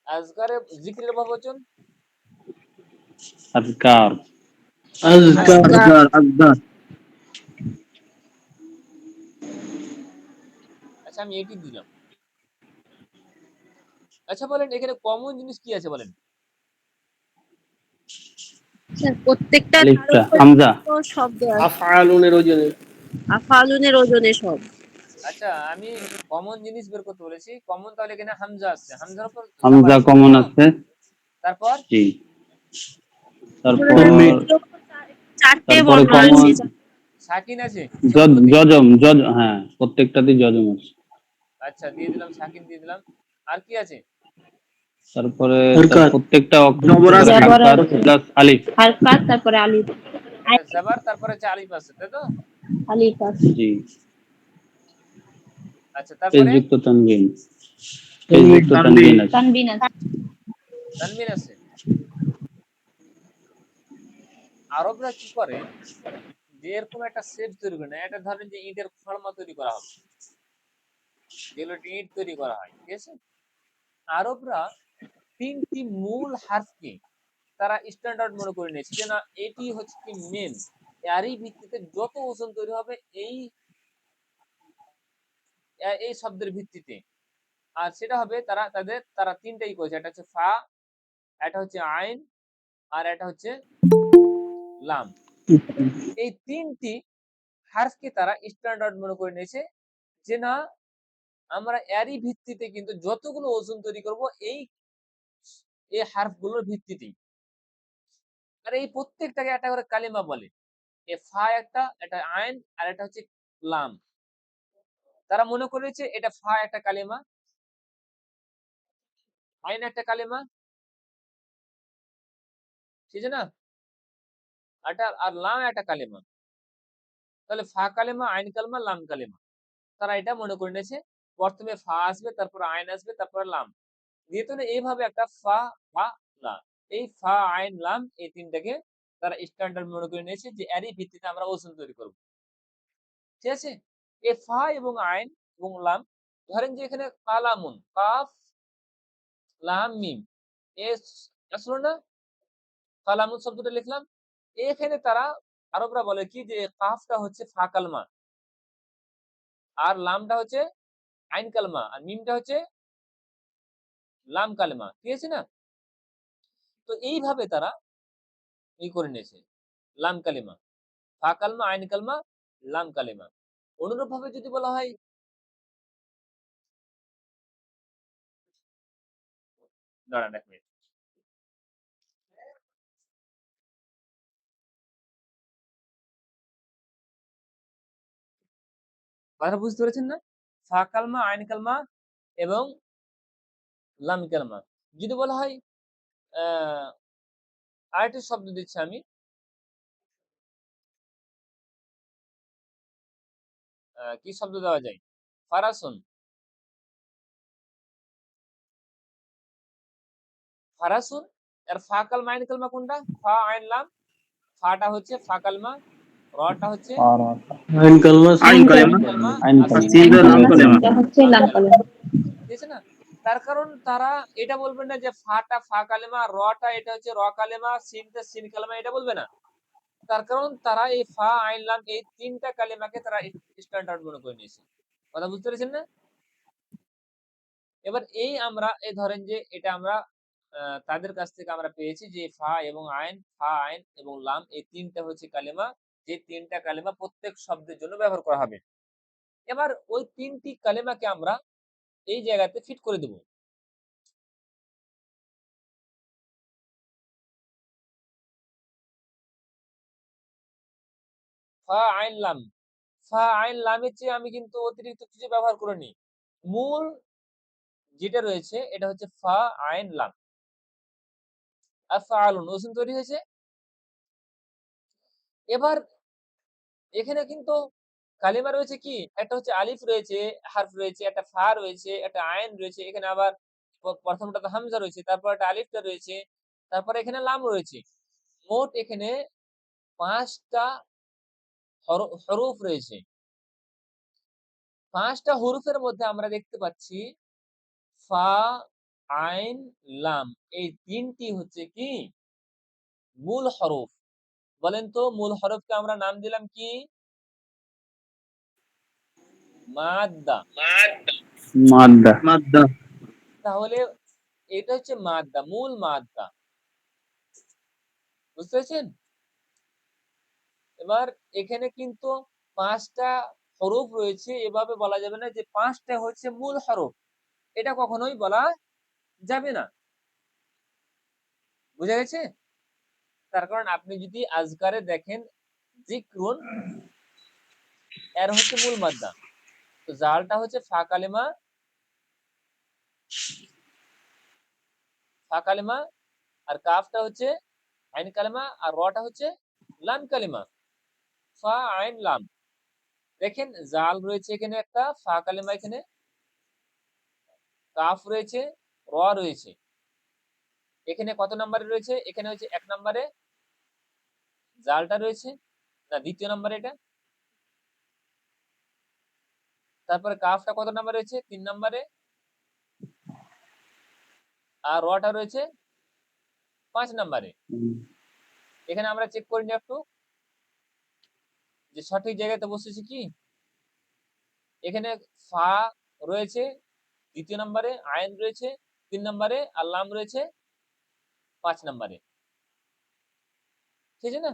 আজকারের জিকিরের বহুবচন, আযকার। আযকার। আসগার। আযকার। আচ্ছা আমি এটি দিলাম। আচ্ছা বলেন, এখানে কমন জিনিস কি আছে বলেন? স্যার, প্রত্যেকটা তার আলিফটা উপরে হামজা। তো শব্দ আছে। আফআলুনের ওজনে। আফআলুনের ওজনে সব। আচ্ছা আমি কমন জিনিস বের করতে বলেছি, কমন তাহলে এখানে হামজা আসছে, হামজার উপর জবর হামজা আছে, তাই কমন তো? আছে। তারপর জি। তারপর তারপরে চারটে তারপরে বর্ণ কমন আছে। সাকিন আছে হ্যাঁ, প্রত্যেকটাতেই জজম আছে। আচ্ছা, দিয়ে দিলাম, সাকিন দিয়ে দিলাম। আর কি আছে? তারপরে হরকত। প্রত্যেকটা অক্ষর জবর আছে। হারকাত প্লাস আলিফ। হারকাত, তারপরে আলিফ। জাবার, তারপরে হচ্ছে আলিফ আছে, তাই তো? আলিফ আছে। জি। আচ্ছা, তারপরে পেশযুক্ত তানবিন আছে। তানবিন আছে। তানবিন আছে। আরবরা কি করে, যে এরকম একটা শেপ তৈরি করে না, এটা ধরেন যে ইটের ফর্মা তৈরি করা হবে, যেগুলো ইট তৈরি করা হয়, ঠিক আছে? আরবরা তিনটি মূল হারফকে তারা স্ট্যান্ডার্ড মনে করে নিয়েছে, যে না এটি হচ্ছে কি মেন, এরই ভিত্তিতে যত ওজন তৈরি হবে এই এই শব্দের ভিত্তিতে। আর সেটা হবে তারা তিনটাই করেছে, একটা হচ্ছে ফা, এটা হচ্ছে আইন, আর এটা হচ্ছে লাম। এই তিনটি হারফকে তারা স্ট্যান্ডার্ড মনে করে নিয়েছে, যে না আমরা এরই ভিত্তিতে কিন্তু যতগুলো ওজন তৈরি করব এই হারফগুলোর ভিত্তিতেই। আর এই প্রত্যেকটাকে একটা করে কালিমা বলে। এ ফা একটা, এটা আইন, আর এটা হচ্ছে লাম। তারা মনে করেছে এটা ফা একটা কালিমা, আইন একটা কালিমা, ঠিক আছে না? আর লাম একটা কালিমা। তাহলে ফা কালিমা, আইন কালিমা, লাম কালিমা। তারা এটা মনে করে নিয়েছে, প্রথমে ফা আসবে, তারপর আইন আসবে, তারপর লাম, দিয়ে তো এইভাবে একটা ফা ফা লা, এই ফা আইন লাম এই তিনটাকে তারা স্ট্যান্ডার্ড মনে করে নিয়েছে, যে এরই ভিত্তিতে আমরা ওজন তৈরি করব, ঠিক আছে? এ ফা এবং আইন এবং লাম, ধরেন যে এখানে কালামুন, কাফ লাম মিম, এ আসলো না, কালামুন শব্দটা লিখলাম। এখানে তারা আরবরা বলে কি, যে কাফটা হচ্ছে ফা কালমা, আর লামটা হচ্ছে আইন কালমা, আর মিমটা হচ্ছে লাম কালমা, ঠিক আছে না? তো এইভাবে তারা করে নিয়েছে লাম কালিমা, ফা কালমা, আইন কালমা, লাম কালিমা। অনুরূপ ভাবে যদি বলা হয়, দাঁড়ান এক মিনিট, কথা বুঝতে পেরেছেন না? ফা কালমা, আইন কালমা এবং লাম কালমা। যদি বলা হয় আরেকটি শব্দ দিচ্ছি আমি, কি শব্দ দেওয়া যায়? ফারাসুন, ফারাসুন। এর ফা কালমা, আইন কালমা কোনটা? ফা আইন লাম। ফাটা হচ্ছে ফা কালমা, রটা হচ্ছে আইন কালমা, আইন সিন কালিমা। কালমা। আইন আর কালিমা। সিন লাম কালমা। এটা হচ্ছে লাম লাম কালিমা, কালিমা। ঠিক আছে না? তার কারণ তারা এটা বলবে না যে ফাটা ফা কালেমা, রটা এটা হচ্ছে র কালেমা, সিনটা সিন কালেমা, এটা বলবে না। তার কারণ তারা এই ফা আইন লাম এই তিনটা কালেমাকে তারা স্ট্যান্ডার্ড মনে করে নিয়েছে। কথা বুঝতে পেরেছেন না? এবার এই ধরেন যে এটা আমরা তাদের কাছ থেকে আমরা পেয়েছি যে ফা এবং আইন, ফা আইন এবং লাম এই তিনটা হচ্ছে কালেমা, যে তিনটা কালেমা প্রত্যেক শব্দের জন্য ব্যবহার করা হবে। এবার ওই তিনটি কালেমাকে আমরা এই জায়গাতে ফিট করে দেব। ফা আইন লাম, ফা আইন লামের চেয়ে আমি কিন্তু অতিরিক্ত কিছু ব্যবহার করিনি। মূল যেটা রয়েছে এটা হচ্ছে ফা আইন লাম, আফআলুন ওজন তৈরি হয়েছে। এবার এখানে কিন্তু কালিমা রয়েছে কি, একটা হচ্ছে আলিফ রয়েছে, হারফ রয়েছে, একটা ফা রয়েছে, একটা আইন রয়েছে, এখানে আবার প্রথমটা তো হামজা রয়েছে, তারপর একটা আলিফটা রয়েছে, তারপর এখানে লাম রয়েছে। মোট এখানে 5টা হরফ রয়েছে। 5টা হরফের মধ্যে আমরা দেখতে পাচ্ছি ফা আইন লাম এই তিনটি হচ্ছে কি মূল হরফ। বলেন তো মূল হরফকে আমরা নাম দিলাম কি? মাদ্দা। মাদ্দা। তাহলে এটা হচ্ছে মাদ্দা, মূল মাদ্দা। বুঝতে পেরেছেন? এবার এখানে কিন্তু 5টা হরফ রয়েছে, এভাবে বলা যাবে না যে 5টা হচ্ছে মূল হরফ, এটা কখনোই বলা যাবে না। বুঝা গেছে? তার কারণ আপনি যদি আজকারে দেখেন জিক্রুন এর হচ্ছে মূল মাদ্দা। তো জালটা হচ্ছে ফা কালিমা, আর কাফটা হচ্ছে আইন কালিমা, আর রটা হচ্ছে লাম কালিমা। ফা আইন লাম। দেখেন জাল রয়েছে এখানে একটা, ফা কালিমা এখানে, কাফ রয়েছে, র রয়েছে। এখানে কত নম্বরে রয়েছে? এখানে হচ্ছে 1 নম্বরে জালটা রয়েছে, না 2য় নম্বরে এটা। তারপরে কাফটা কত নম্বরে রয়েছে? 3 নম্বরে। আর রটা রয়েছে 5 নম্বরে। এখানে আমরা চেক করে নিই একটু যে সঠিক জায়গাতে বসেছে কি। এখানে ফা রয়েছে 2য় নম্বরে, আইন রয়েছে 3 নম্বরে, আর লাম রয়েছে 5 নম্বরে। ঠিক আছে না?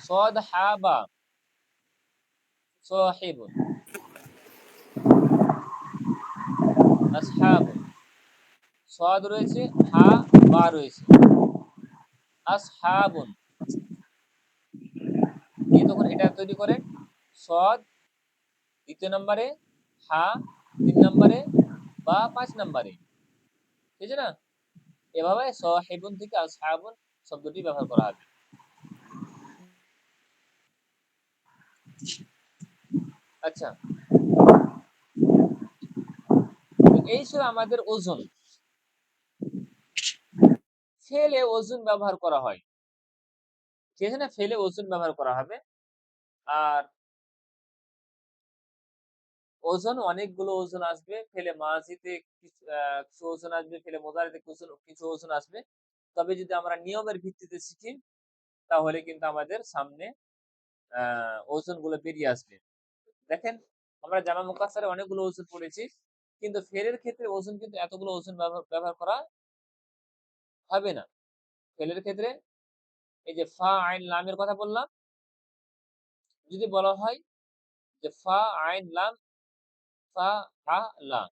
সদ হাবা সাহিবুন, আসহাবুন। সদ রয়েছে, হা বা রয়েছে, আসহাবুন। দিয়ে তখন এটা তৈরি করেন সদ 2য় নম্বরে, হা 3 নম্বরে, বা 5 নম্বরে। ঠিক আছে না? এভাবে সাহিবুন থেকে আসহাবুন শব্দটি ব্যবহার করা হবে। আচ্ছা, এই ছিল আমাদের ওজন। ফেলে ওজন ব্যবহার করা হয়, ঠিক আছে না? ফেলে ওজন ব্যবহার করা হবে। আর ওজন অনেকগুলো ওজন আসবে। ফেলে মাজিতে কিছু ওজন আসবে, ফেলে মুজারিতে কিছু ওজন আসবে। তবে যদি আমরা নিয়মের ভিত্তিতে শিখি তাহলে কিন্তু আমাদের সামনে ওজন গুলো বেরিয়ে আসবে। দেখেন আমরা জামা মুকাসসারে অনেকগুলো ওজন পড়েছি, কিন্তু ফেলের ক্ষেত্রে ওজন কিন্তু এতগুলো ওজন ব্যবহার করা হবে না। ফেলের ক্ষেত্রে এই যে ফা আইন লামের কথা বললাম, যদি বলা হয় যে ফা আইন লাম ফা হা লা,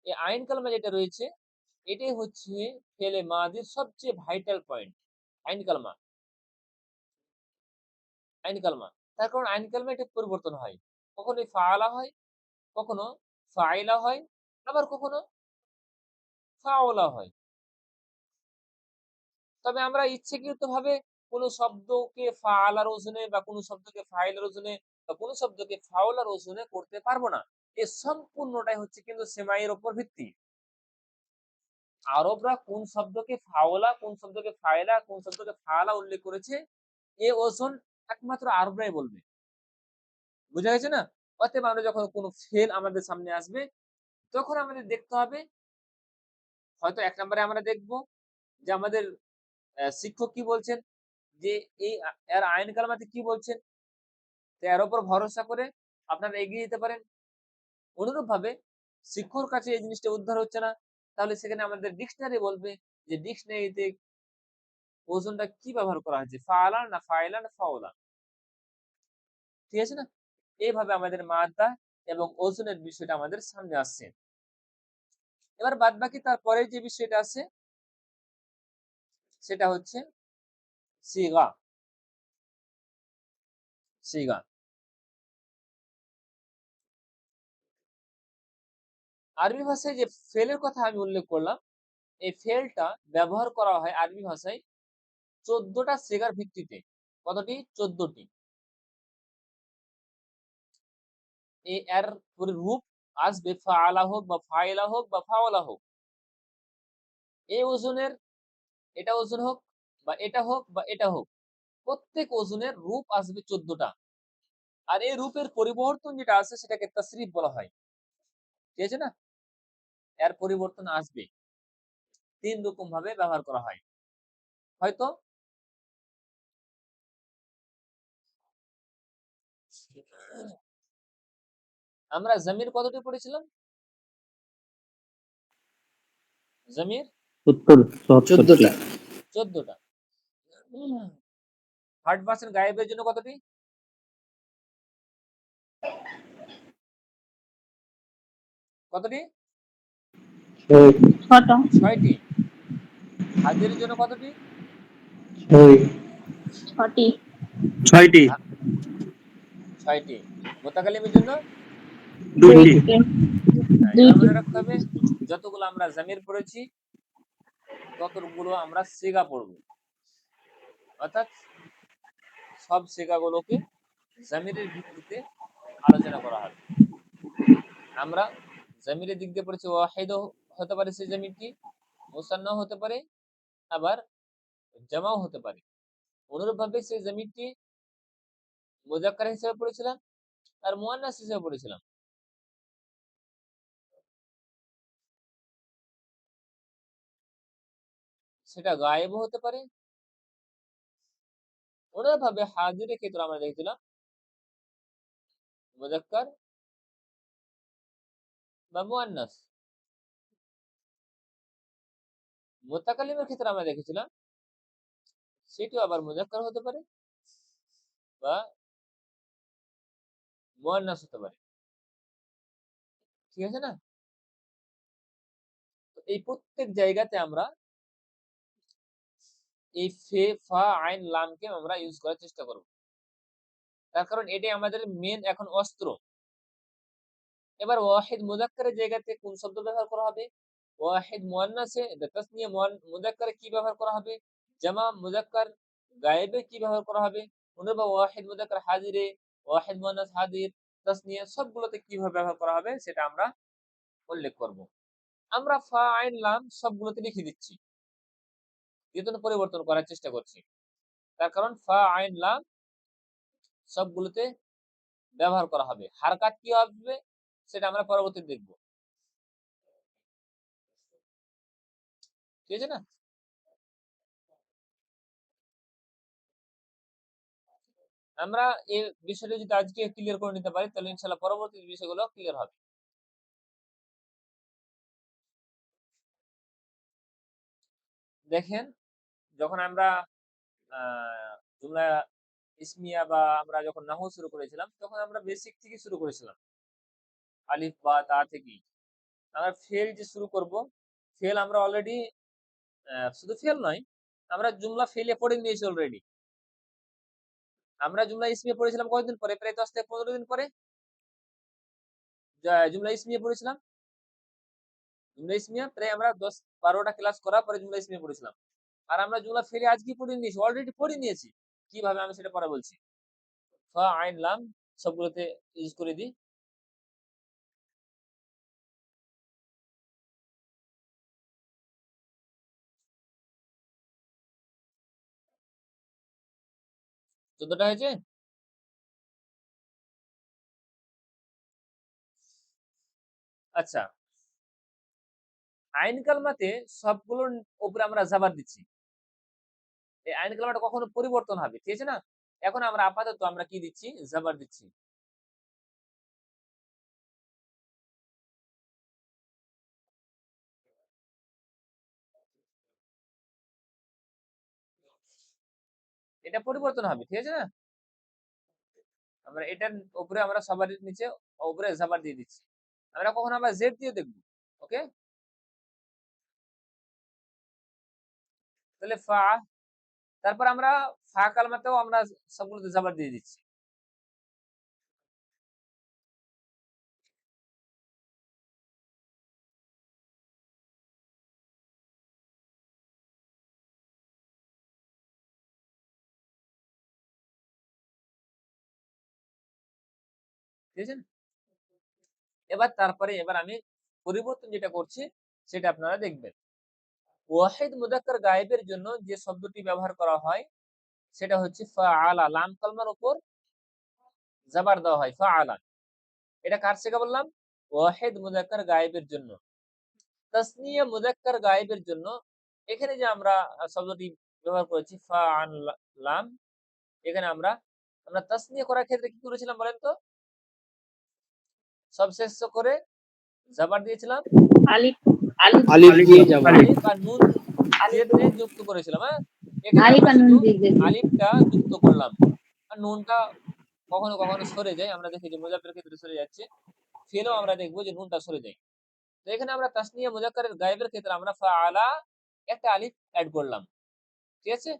এই আইন কালমা যেটা রয়েছে এটাই হচ্ছে ফেলে মাদির সবচেয়ে ভাইটাল পয়েন্ট। আইন কালমা, তার কারণ আইন কালমা এটা পরিবর্তন হয়, কখনো ফাআলা হয়, কখনো ফাইলা হয়, আবার কখনো ফাওলা হয়। তবে আমরা ইচ্ছাকৃত ভাবে কোন শব্দকে ফাআলার ওজনে বা কোন শব্দকে ফাইলার ওজনে বা কোন শব্দকে ফাওলার ওজনে করতে পারবো না। এই সম্পূর্ণটাই হচ্ছে কিন্তু সেমাইয়ের উপর ভিত্তি। আরবরা কোন শব্দকে ফাওলা, কোন শব্দকে ফাইলা, কোন শব্দকে ফাআলা উল্লেখ করেছে, এ ওজন একমাত্র আরবরাই বলবে। বুঝা গেছে না? অতএব আমরা যখন কোন ফেল আমাদের সামনে আসবে তখন আমাদের দেখতে হবে, হয়তো 1 নম্বরে আমরা দেখব যে আমাদের শিক্ষক কি বলছেন, যে এই এর আইন কালামাতে কি বলছেন, তো এর উপর ভরসা করে আপনারা এগিয়ে যেতে পারেন। অনুরূপভাবে শিক্ষকের কাছে এই জিনিসটা উদ্ধার হচ্ছে না, তাহলে সেখানে আমাদের ডিকশনারি বলবে যে ডিকশনারিতে ওজনটা কি ব্যবহার করা হয়েছে, ফাআলা না ফাইলা না ফাওলা। ঠিক আছে না? এইভাবে আমাদের মাদ্দা এবং ওজনের বিষয়টা আমাদের সামনে আসছে। এবার বাদবাকি তারপরে যে বিষয়টা আছে সেটা হচ্ছে সিগা। সিগা আরবি ভাষায় যে ফেলের কথা আমি উল্লেখ করলাম, এই ফেলটা ব্যবহার করা হয় আরবি ভাষায় 14টা সিগার ভিত্তিতে। কতটি? 14টি। এর পরে রূপ আসবে ফাআলা হোক বা ফাইলা হোক বা ফাওলা হোক। এই ওজনের এটা ওজন হোক বা এটা হোক বা এটা হোক, প্রত্যেক ওজনের রূপ আসবে 14টা। আর এই রূপের পরিবর্তন যেটা আছে সেটাকে তাসরিফ বলা হয়। ঠিক আছে না? এর পরিবর্তন আসবে, 3 রকম ভাবে ব্যবহার করা হয়। হয়তো আমরা জমির কতটি পড়েছিলাম? জমির 14 14টা। 100% গায়েবের জন্য কতটি? কতটি? 6টা। 6টি। হাজিরের জন্য কতটি? 6 ছটি ছয়টি হ্যাঁ, 6টি। মুতাকাল্লিমের জন্য দুইটি দুইটি হ্যাঁ, এবার দুইটি মনে রাখতে হবে যতগুলো আমরা জামির পড়েছি ততগুলো আমরা সিগা পড়ব, অর্থাৎ সব সিগাগুলোকে জামিরের ভিত্তিতে আলোচনা করা হবে। আমরা জামিরের দিক দিয়ে পড়েছি ওয়াহিদ হতে পারে সেই জামিরটি, মুসান্না হতে পারে, আবার জামাও হতে পারে। অনুরূপভাবে সেই জামিরটি মুজাক্কার হিসেবে পড়েছিলাম আর মুয়ান্নাস হিসেবে পড়েছিলাম। সেটা গায়েবও হতে পারে। অনুরূপভাবে হাজিরের ক্ষেত্রে আমরা দেখেছিলাম মুজাক্কার বা মুয়ান্নাস। মুতাকাল্লিমের ক্ষেত্রে আমরা দেখেছিলাম সেটিও আবার মুজাক্কার হতে পারে বা মুয়ান্নাস হতে পারে। ঠিক আছে না? তো এই প্রত্যেক জায়গাতে আমরা এই ফে, ফা, আইন, লামকে আমরা ইউজ করার চেষ্টা করব। তার কারণ এটাই আমাদের মেন এখন অস্ত্র। এবার ওয়াহিদ মুজাক্কারের জায়গাতে কোন শব্দ ব্যবহার করা হবে, ওয়াহিদ মুয়ান্নাসে তাসনিয়া মুজাক্কারে কি ব্যবহার করা হবে, জামা মুজাক্কার গায়েবে কি ব্যবহার করা হবে, অনুরূপ ওয়াহিদ মুজাক্কার হাজিরে, ওয়াহিদ মুয়ান্নাস হাজির, তাসনিয়া সবগুলোতে কিভাবে ব্যবহার করা হবে সেটা আমরা উল্লেখ করব। আমরা ফা, আইন, লাম সবগুলোতে লিখে দিচ্ছি, কিন্তু পরিবর্তন করার চেষ্টা করছি। তার কারণ ফা, আইন, লাম সবগুলোতে ব্যবহার করা হবে। হারকাত কি হবে সেটা আমরা পরবর্তীতে দেখব। ঠিক আছে না? আমরা এই বিষয়টা যদি আজকে ক্লিয়ার করে নিতে পারি তাহলে ইনশাআল্লাহ পরবর্তী বিষয়গুলো ক্লিয়ার হবে। দেখেন, যখন আমরা জুমলা ইসমিয়া বা আমরা যখন নাহু শুরু করেছিলাম তখন আমরা বেসিক থেকে শুরু করেছিলাম, আলিফ বা তা থেকে। আমরা ফেল যে শুরু করব, ফেল আমরা অলরেডি শুধু ফেল নয়, আমরা জুমলা ফেলে পড়ে নিয়েছি অলরেডি। আমরা জুমলা ইসমিয়া পড়েছিলাম কতদিন পরে? প্রায় 10 থেকে 15 দিন পরে জুমলা ইসমিয়া পড়েছিলাম। জুমলা ইসমিয়া প্রায় আমরা 10-12টা ক্লাস করার পরে জুমলা ইসমিয়া পড়েছিলাম। আর আমরা জুমলা ফেলে আজকে পড়ে নিয়েছি, অলরেডি পড়ে নিয়েছি। কিভাবে আমি সেটা পরে বলছি। ফা, আইন, লাম সবগুলোতে ইউজ করে দিই। চোদ্দটা হয়েছে? আচ্ছা, আইন কালমাতে সবগুলোর উপরে আমরা জাবার দিচ্ছি। এই আইন কালমাটা কখনো পরিবর্তন হবে, ঠিক আছে না? এখন আমরা আপাতত আমরা কি দিচ্ছি? জাবার দিচ্ছি। এটা পরিবর্তন হবে, ঠিক আছে না? আমরা এটার উপরে আমরা সবার নিচে উপরে জাবার দিয়ে দিচ্ছি। আমরা কখনো আবার জেড দিয়ে দেখবো। ওকে, তাহলে ফা, তারপর আমরা ফা কালমাতেও আমরা সবগুলোতে জাবার দিয়ে দিচ্ছি। ঠিক আছে না? এবার আমি পরিবর্তন যেটা করছি সেটা আপনারা দেখবেন। ওয়াহিদ মুযাক্কার গায়েবের জন্য যে শব্দটি ব্যবহার করা হয় সেটা হচ্ছে ফাআলা, লাম কালমার উপর জাবার দেওয়া হয় ফাআলা। এটা কার থেকে বললাম? ওয়াহিদ মুযাক্কার গায়েবের জন্য। তাসনিয়া মুযাক্কার গায়েবের জন্য এখানে যে আমরা শব্দটি ব্যবহার করেছি ফাআন লাম, এখানে আমরা আমরা তাসনিয়া করার ক্ষেত্রে কি করেছিলাম বলেন তো? সবশেষ করে জাবার দিয়েছিলাম, আলিফ আলিফ দিয়ে যাব আলিফ আর নুন দিয়ে যুক্ত করেছিলাম। হ্যাঁ, এখানে আলিফ আমরা আর নুন শুধু দিয়ে দিয়েছি। আলিফটা যুক্ত করলাম আর নুনটা কখনো কখনো সরে যায়। আমরা দেখি যে মুজাক্কারের ক্ষেত্রে সরে যাচ্ছে, ফেলেও আমরা দেখবো যে নুনটা সরে যায়। তো এখানে আমরা তাসনিয়া মুজাক্কারের গায়েবের ক্ষেত্রে আমরা ফাআলা একটা আলিফ অ্যাড করলাম, ঠিক আছে?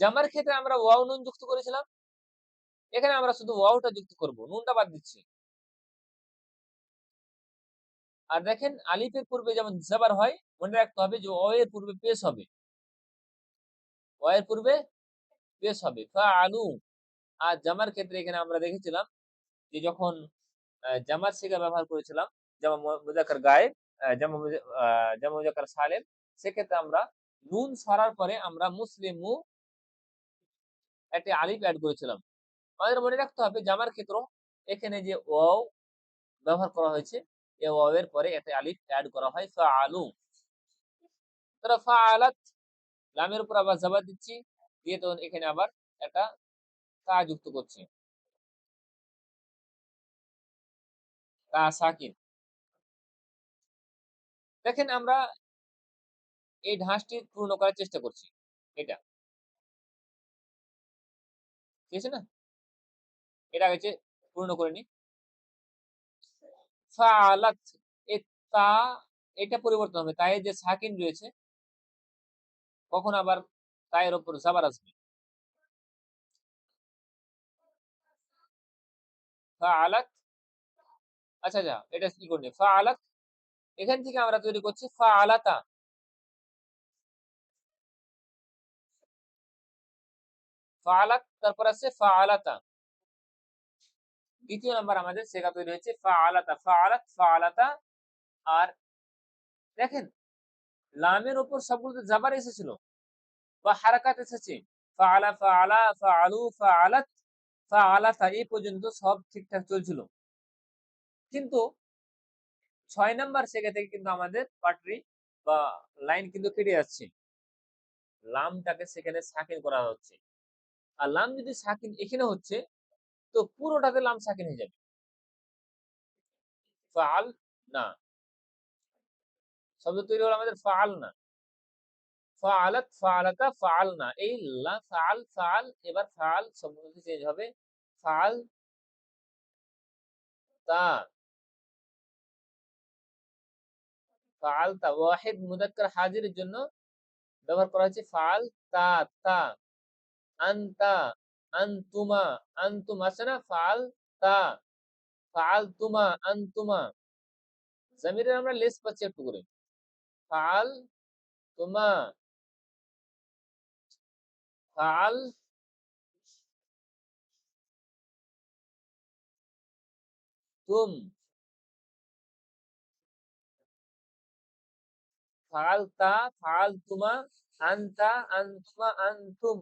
জামার ক্ষেত্রে আমরা ওয়াও নুন যুক্ত করেছিলাম, এখানে আমরা শুধু ওয়াওটা যুক্ত করব, নুনটা বাদ দিচ্ছি। আর দেখেন আলিফের পূর্বে যেমন জাবার হয়, মনে রাখতে হবে যে ওয়া এর পূর্বে পেশ হবে, ওয়া এর পূর্বে পেশ হবে ফাআলু। আর জামার ক্ষেত্রে এখানে আমরা দেখেছিলাম যে যখন জামার সিগা ব্যবহার করেছিলাম, জামা মুযাক্কার গায়েব, জামা মুযাক্কার সালেম, সেক্ষেত্রে আমরা নুন সরার পরে আমরা মুসলিমু একটি আলিফ অ্যাড করেছিলাম। আমাদের মনে রাখতে হবে জামার ক্ষেত্র এখানে যে ওয়াও ব্যবহার করা হয়েছে, এই ওয়াও এর পরে একটা আলিফ অ্যাড করা হয় ফাআলু। তারা ফাআলাত, লামের উপর আবার জাবার দিচ্ছি, দিয়ে তখন এখানে আবার একটা তা যুক্ত করছি, তা সাকিন। দেখেন আমরা এই ঢাসটি পূর্ণ করার চেষ্টা করছি, এটা ঠিক আছে না? এটা আগে পূর্ণ করে নি। ফাআলাত, এই তা, এটা পরিবর্তন হবে, তাই যে সাকিন রয়েছে কখন আবার তায়ের উপর জাবার আসবে। ফাআলাত, আচ্ছা আচ্ছা, এটা কি করবে ফাআলাত, এখান থেকে আমরা তৈরি করছি ফাআলাতা, ফাআলাত তারপর আছে ফাআলাতা। দ্বিতীয় নাম্বার আমাদের সেগা তৈরি হয়েছে ফাআলাতা, ফাআলাত, ফাআলাতা। আর দেখেন লামের উপর সবগুলোতে জাবার এসেছিল বা হারাকাত এসেছে, ফাআলা, ফাআলা, ফাআলু, ফাআলাত, ফাআলাতা, এই পর্যন্ত সব ঠিকঠাক চলছিল। কিন্তু ৬ নাম্বার সেগা থেকে কিন্তু আমাদের পাটরি বা লাইন কিন্তু কেটে যাচ্ছে, লামটাকে সেখানে সাকিন করা হচ্ছে। আর লাম যদি সাকিন এখানে হচ্ছে, তো পুরোটাতে লাম সাকিন হয়ে যাবে। ফাআল না, শব্দ তৈরি হলো আমাদের ফাআল না, ফাআলাত, ফাআলাতা, ফাআল না, এই লা ফাআল, ফাআল, এবার ফাআল শব্দটি চেঞ্জ হবে ফাআল তা, ফাআল তা, ওয়াহিদ মুযাক্কার হাজিরের জন্য ব্যবহার করা হয়েছে ফাআল তা, তা, আনতা, আনতুমা, আনতুম আছে না, ফাআল তা, ফাআল তুমা, আনতুমা। জামিরের আমরা লেস পাচ্ছি একটু করে, ফাআল তুমা, ফাআল তুম, ফাআলতা, ফাআলতুমা, আনতা, আনতুমা, আনতুম।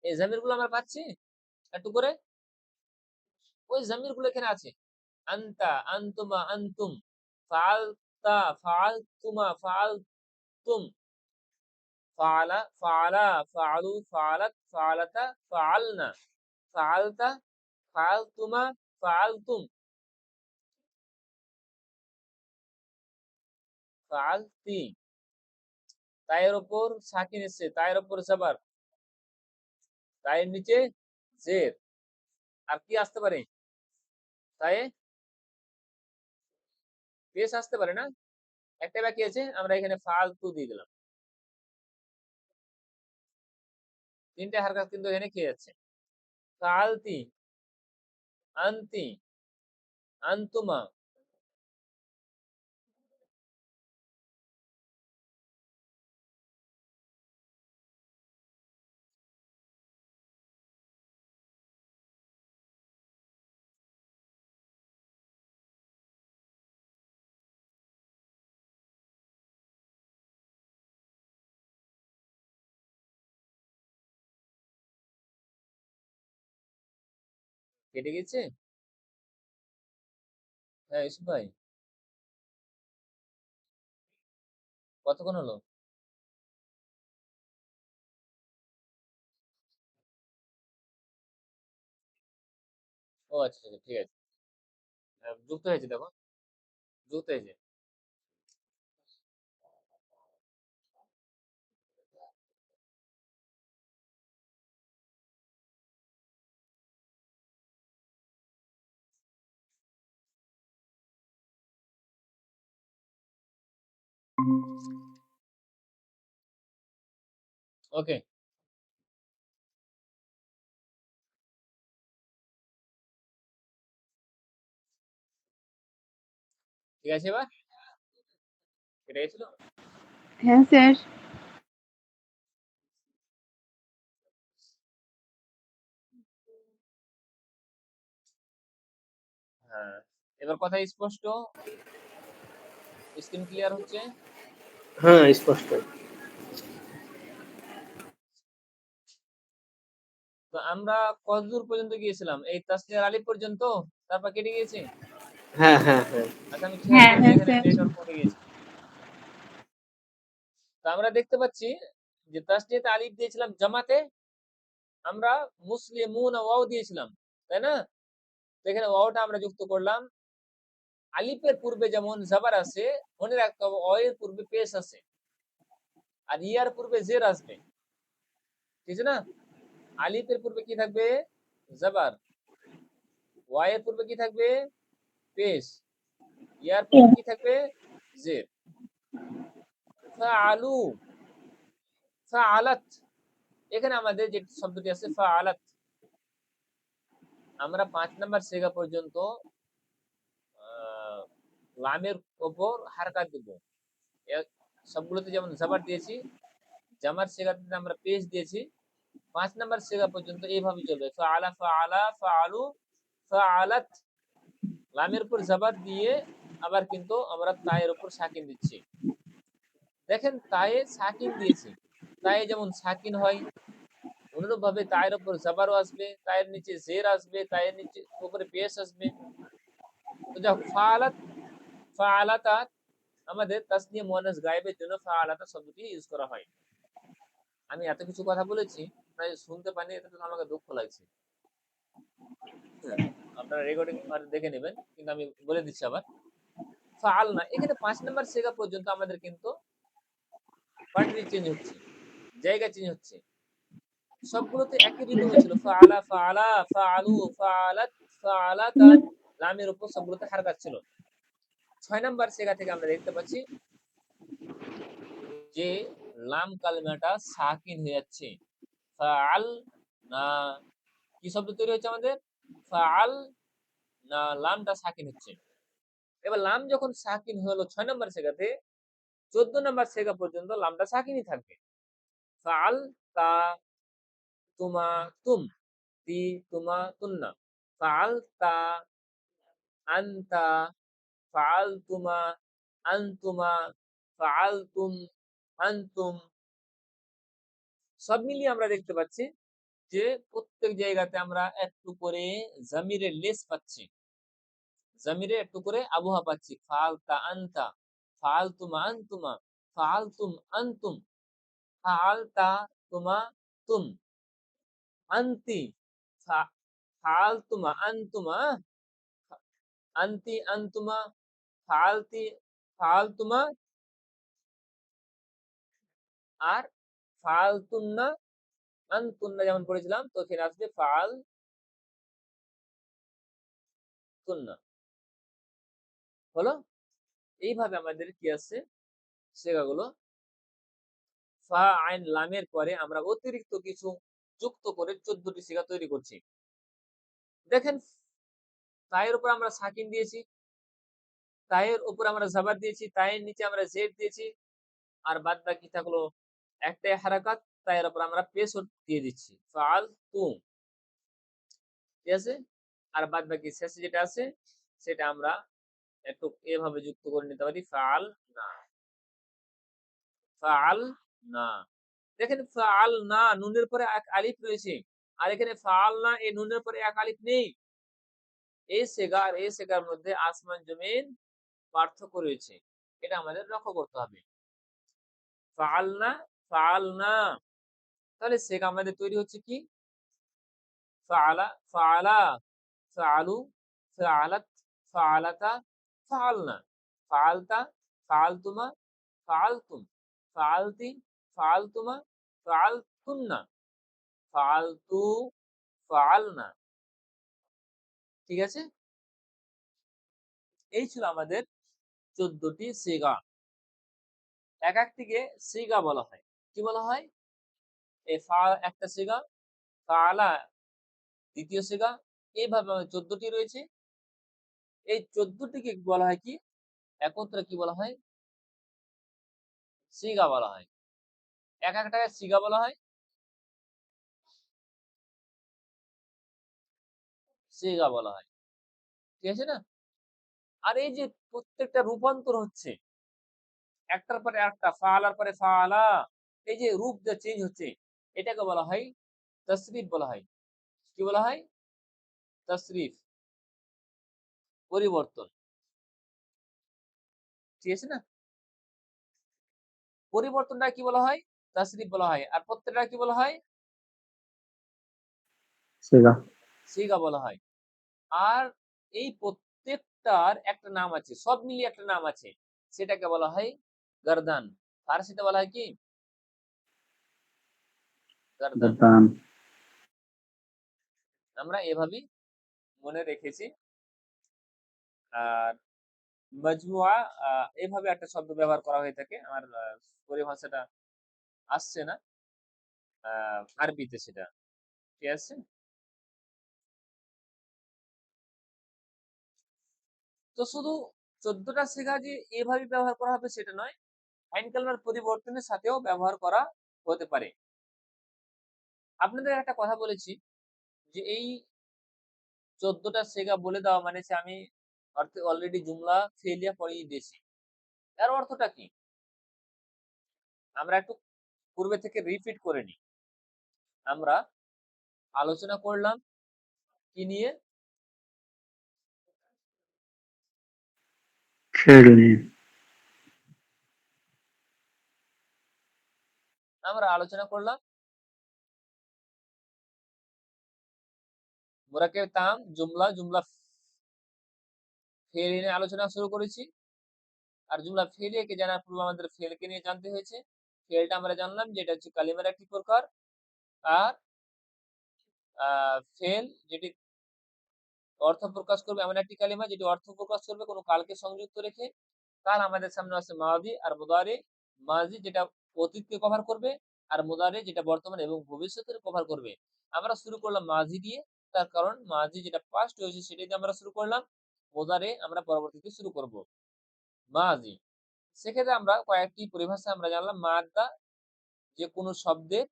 এই জামির গুলো আমরা পাচ্ছি একটু করে, ওই জামির গুলো এখানে আছে, আনতা, আনতুমা, আনতুম, ফাআলতা, ফাআলতুমা, ফাআলতুম, ফাআলা, ফাআলা, ফাআলু, ফাআলাত, ফাআলাতা, ফাআলনা, ফাআলতা, ফাআলতুমা, ফাআলতুম, ফাআলতি। তায়ের উপর সাকিন এসছে, তায়ের উপর জাবার, তায়ের নিচে জের। আর কি আসতে পারে? তায়ে পেশ আসতে পারে না? একটা বাকি আছে, আমরা এখানে ফালতু দিয়ে দিলাম। তিনটে হারকাত কিন্তু এখানে খেয়ে যাচ্ছে। ফালতি, আনতি, আনতুমা। কেটে গেছে? হ্যাঁ ইউসুফ ভাই, কতক্ষণ হলো? ও আচ্ছা আচ্ছা, ঠিক আছে। যুক্ত হয়েছে, দেখো যুক্ত হয়েছে। ওকে। ঠিক আছে, এবার এটাই ছিল। হ্যাঁ স্যার। হ্যাঁ, এবার কথা স্পষ্ট, স্ক্রিন ক্লিয়ার হচ্ছে। হ্যাঁ স্পষ্ট। তো আমরা কতদূর পর্যন্ত গিয়েছিলাম? এই তাসনিয়ার আলিফ পর্যন্ত, তারপর কেটে গিয়েছে। হ্যাঁ হ্যাঁ হ্যাঁ আচ্ছা, আমি খেয়াল হ্যাঁ করিনি, হ্যাঁ এখানে স্যার। নেটওয়ার্ক কমে গিয়েছে। তো আমরা দেখতে পাচ্ছি যে তাসনিয়াতে আলিফ দিয়েছিলাম জামাতে, আমরা মুসলিমুন ওয়াও দিয়েছিলাম, তাই না? তো এখানে ওয়াওটা আমরা যুক্ত করলাম। আলিফের পূর্বে যেমন জাবার আছে, মনে রাখতে হবে অ এর পূর্বে পেশ আছে, আর ইয়ার পূর্বে জের আসবে, ঠিক আছে না? আলিফের পূর্বে কি থাকবে? জাবার। ওয়া এর পূর্বে কি থাকবে? পেশ। ইয়ার পূর্বে কি থাকবে? জের। ফাআলু, ফাআলাত, এখানে আমাদের যে শব্দটি আছে ফাআলাত, আমরা 5 নাম্বার সিগা পর্যন্ত লামের উপর হারকাত দেব। সবগুলোতে যেমন জাবার দিয়েছি, জামার সিগাতে আমরা পেশ দিয়েছি, 5 নাম্বার সিগা পর্যন্ত এইভাবে চলবে। ফাআলা, ফাআলা, ফাআলু, ফাআলাত, লামের উপর জাবার দিয়ে আবার কিন্তু আমরা তায়ের উপর সাকিন দিচ্ছি। দেখেন তায়ে সাকিন দিয়েছি, তায়ে যেমন সাকিন হয়, অনুরূপ ভাবে তায়ের উপর জাবারও আসবে, তায়ের নিচে জের আসবে, তায়ের নিচে উপরে পেশ আসবে। তো যাক, ফাআলাত, ফাআলাতা আমাদের তাসনিয়া মুয়ান্নাস গায়েবের জন্য ফাআলাতা শব্দটি ইউজ করা হয়। আমি এত কিছু কথা বলেছি, আপনারা শুনতে পাননি, এটা তো আমাকে দুঃখ লাগছে। হ্যাঁ, আপনারা রেকর্ডিং দেখে নেবেন, কিন্তু আমি বলে দিচ্ছি আবার। ফাআলনা, এখানে 5 নাম্বার সিগা পর্যন্ত আমাদের কিন্তু পার্টির চেঞ্জ হচ্ছে, জায়গা চেঞ্জ হচ্ছে। সবগুলোতে একই রিদমে ছিল, ফাআলা, ফাআলা, ফাআলু, ফাআলাত, ফাআলাতা, লামের উপর সবগুলোতে হারকাত ছিল। 6 নাম্বার সিগা থেকে আমরা দেখতে পাচ্ছি যে লাম কালিমাটা সাকিন হয়ে যাচ্ছে। ফাআল না, কি শব্দ তৈরি হচ্ছে আমাদের? ফাআল না, লামটা সাকিন হচ্ছে। এবার লাম যখন সাকিন হলো 6 নাম্বার সেগাতে, 14 নাম্বার সেগা পর্যন্ত লামটা সাকিনই থাকবে। ফাআল তা, তুমা, তুম, তি, তুমা, তুন্না, ফাআল তা, আনতা, ফাআল তুমা, আনতুমা, ফাআল তুম, আনতুম। সব মিলিয়ে আমরা দেখতে পাচ্ছি যে প্রত্যেক জায়গাতে আমরা একটু করে জামিরের লেস পাচ্ছি, জামিরে একটু করে আবহাওয়া পাচ্ছি। ফাআলতা আনতা, ফাআলতুমা আনতুমা, ফাআলতুম আনতুম, ফাআলতা তুমা তুম, আনতি, ফাআলতুমা আনতুমা, আনতি আনতুমা, ফাআলতি ফাআলতুমা, আর ফাআলতুন্না, আনতুন্না যেমন পড়েছিলাম, তো এখানে আসবে ফাআলতুন্না। হলো, এইভাবে আমাদের কি আছে সেগুলো। ফা আইন লামের পরে আমরা অতিরিক্ত কিছু যুক্ত করে 14টি সিগা তৈরি করছি। দেখেন, তায়ের উপর আমরা সাকিন দিয়েছি, তায়ের উপর আমরা জাবার দিয়েছি, তায়ের নিচে আমরা জেড দিয়েছি, আর বাদ বাকি থাকলো একটাই হারাকাত, তায়ের উপর আমরা পেশ দিয়ে দিচ্ছি, ফাআল তুম, ঠিক আছে? আর বাদ বাকি শেষে যেটা আছে সেটা আমরা একটু এভাবে যুক্ত করে নিতে পারি, ফাআল না, ফাআল না। দেখেন ফাআল না, নুনের পরে এক আলিফ রয়েছে, আর এখানে ফাআল না, এই নুনের পরে এক আলিফ নেই। এই সেগা আর এই সেগার মধ্যে আসমান জমিন পার্থক্য রয়েছে, এটা আমাদের লক্ষ্য করতে হবে। ফাআলনা, ফাআলনা, তাহলে সেগা আমাদের তৈরি হচ্ছে কি? ফাআলা, ফাআলা, ফাআলু, ফাআলাত, ফাআলাতা, ফাআলনা, ফাআলতা, ফাআলতুমা, ফাআলতুম, ফাআলতি, ফাআলতুমা, ফাআলতুন্না, ফাআলতু, ফাআলনা। ঠিক আছে? এই ছিল আমাদের 14টি সিগা। এক একটিকে সিগা বলা হয়। কি বলা হয়? এই ফা একটা সিগা, ফাআলা দ্বিতীয় সিগা, এইভাবে আমাদের 14টি রয়েছে। এই 14টিকে বলা হয় কি? একত্রে কি বলা হয়? সিগা বলা হয়। এক একটাকে সিগা বলা হয়, সিগা বলা হয়। ঠিক আছে না? আর এই যে প্রত্যেকটা রূপান্তর হচ্ছে একটার পরে একটা, ফাআলার পরে ফাআলা, এই যে রূপ যে চেঞ্জ হচ্ছে এটাকে বলা হয় তাসরিফ বলা হয়। কি বলা হয়? তাসরিফ, পরিবর্তন। ঠিক আছে না? পরিবর্তনটা কি বলা হয়? তাসরিফ বলা হয়। আর প্রত্যেকটা কি বলা হয়? সিগা। সিগা বলা হয়। আর এই প্রত্যেকটার একটা নাম আছে, সব মিলিয়ে একটা নাম আছে, সেটাকে বলা হয় গারদান। ফার্সিতে বলা হয় কি? গারদান। গাদ্দান। আমরা এভাবেই মনে রেখেছি। আর মাজমুআ এভাবে একটা শব্দ ব্যবহার করা হয়ে থাকে। আমার পরিভাষাটা আসছে না আরবিতে সেটা। ঠিক আছে? তো শুধু ১৪ টা সিগা যে এভাবে ব্যবহার করা হবে সেটা নয়। আইন কালামার পরিবর্তনের সাথেও ব্যবহার করা হতে পারে। আপনাদের একটা কথা বলেছি যে এই ১৪ টা সিগা বলে দেওয়া মানে যে আমি অলরেডি জুমলা ফেলিয়া পড়িয়ে দিয়েছি। এর অর্থটা কি? আমরা একটু পূর্বে থেকে রিপিট করে নিই। আমরা আলোচনা করলাম কি নিয়ে? খেলনি। আমরা আলোচনা করলাম মুরাক্কেব তাম, জুমলা, জুমলা ফেল নিয়ে আলোচনা শুরু করেছি। আর জুমলা ফেলিয়াকে জানার পূর্বে আমাদের ফেলকে নিয়ে জানতে হয়েছে। ফেলটা আমরা জানলাম যে এটা হচ্ছে কালিমার একটি প্রকার। আর ফেল যেটি অর্থ প্রকাশ করবে এমন একটি কালিমা যেটি অর্থ প্রকাশ করবে কোনো কালকে সংযুক্ত রেখে। কাল আমাদের সামনে আছে মাদি আর মুদারি। মাজি যেটা অতীতকে কভার করবে, আর মুদারি যেটা বর্তমান এবং ভবিষ্যতের কভার করবে। আমরা শুরু করলাম মাজি দিয়ে, তার কারণ মাজি যেটা পাস্ট হয়েছে সেটা দিয়ে আমরা শুরু করলাম। মুদারি আমরা পরবর্তীতে শুরু করব। মাজি, সেক্ষেত্রে আমরা কয়েকটি পরিভাষা আমরা জানলাম। মাদ্দা, যে কোনো শব্দের,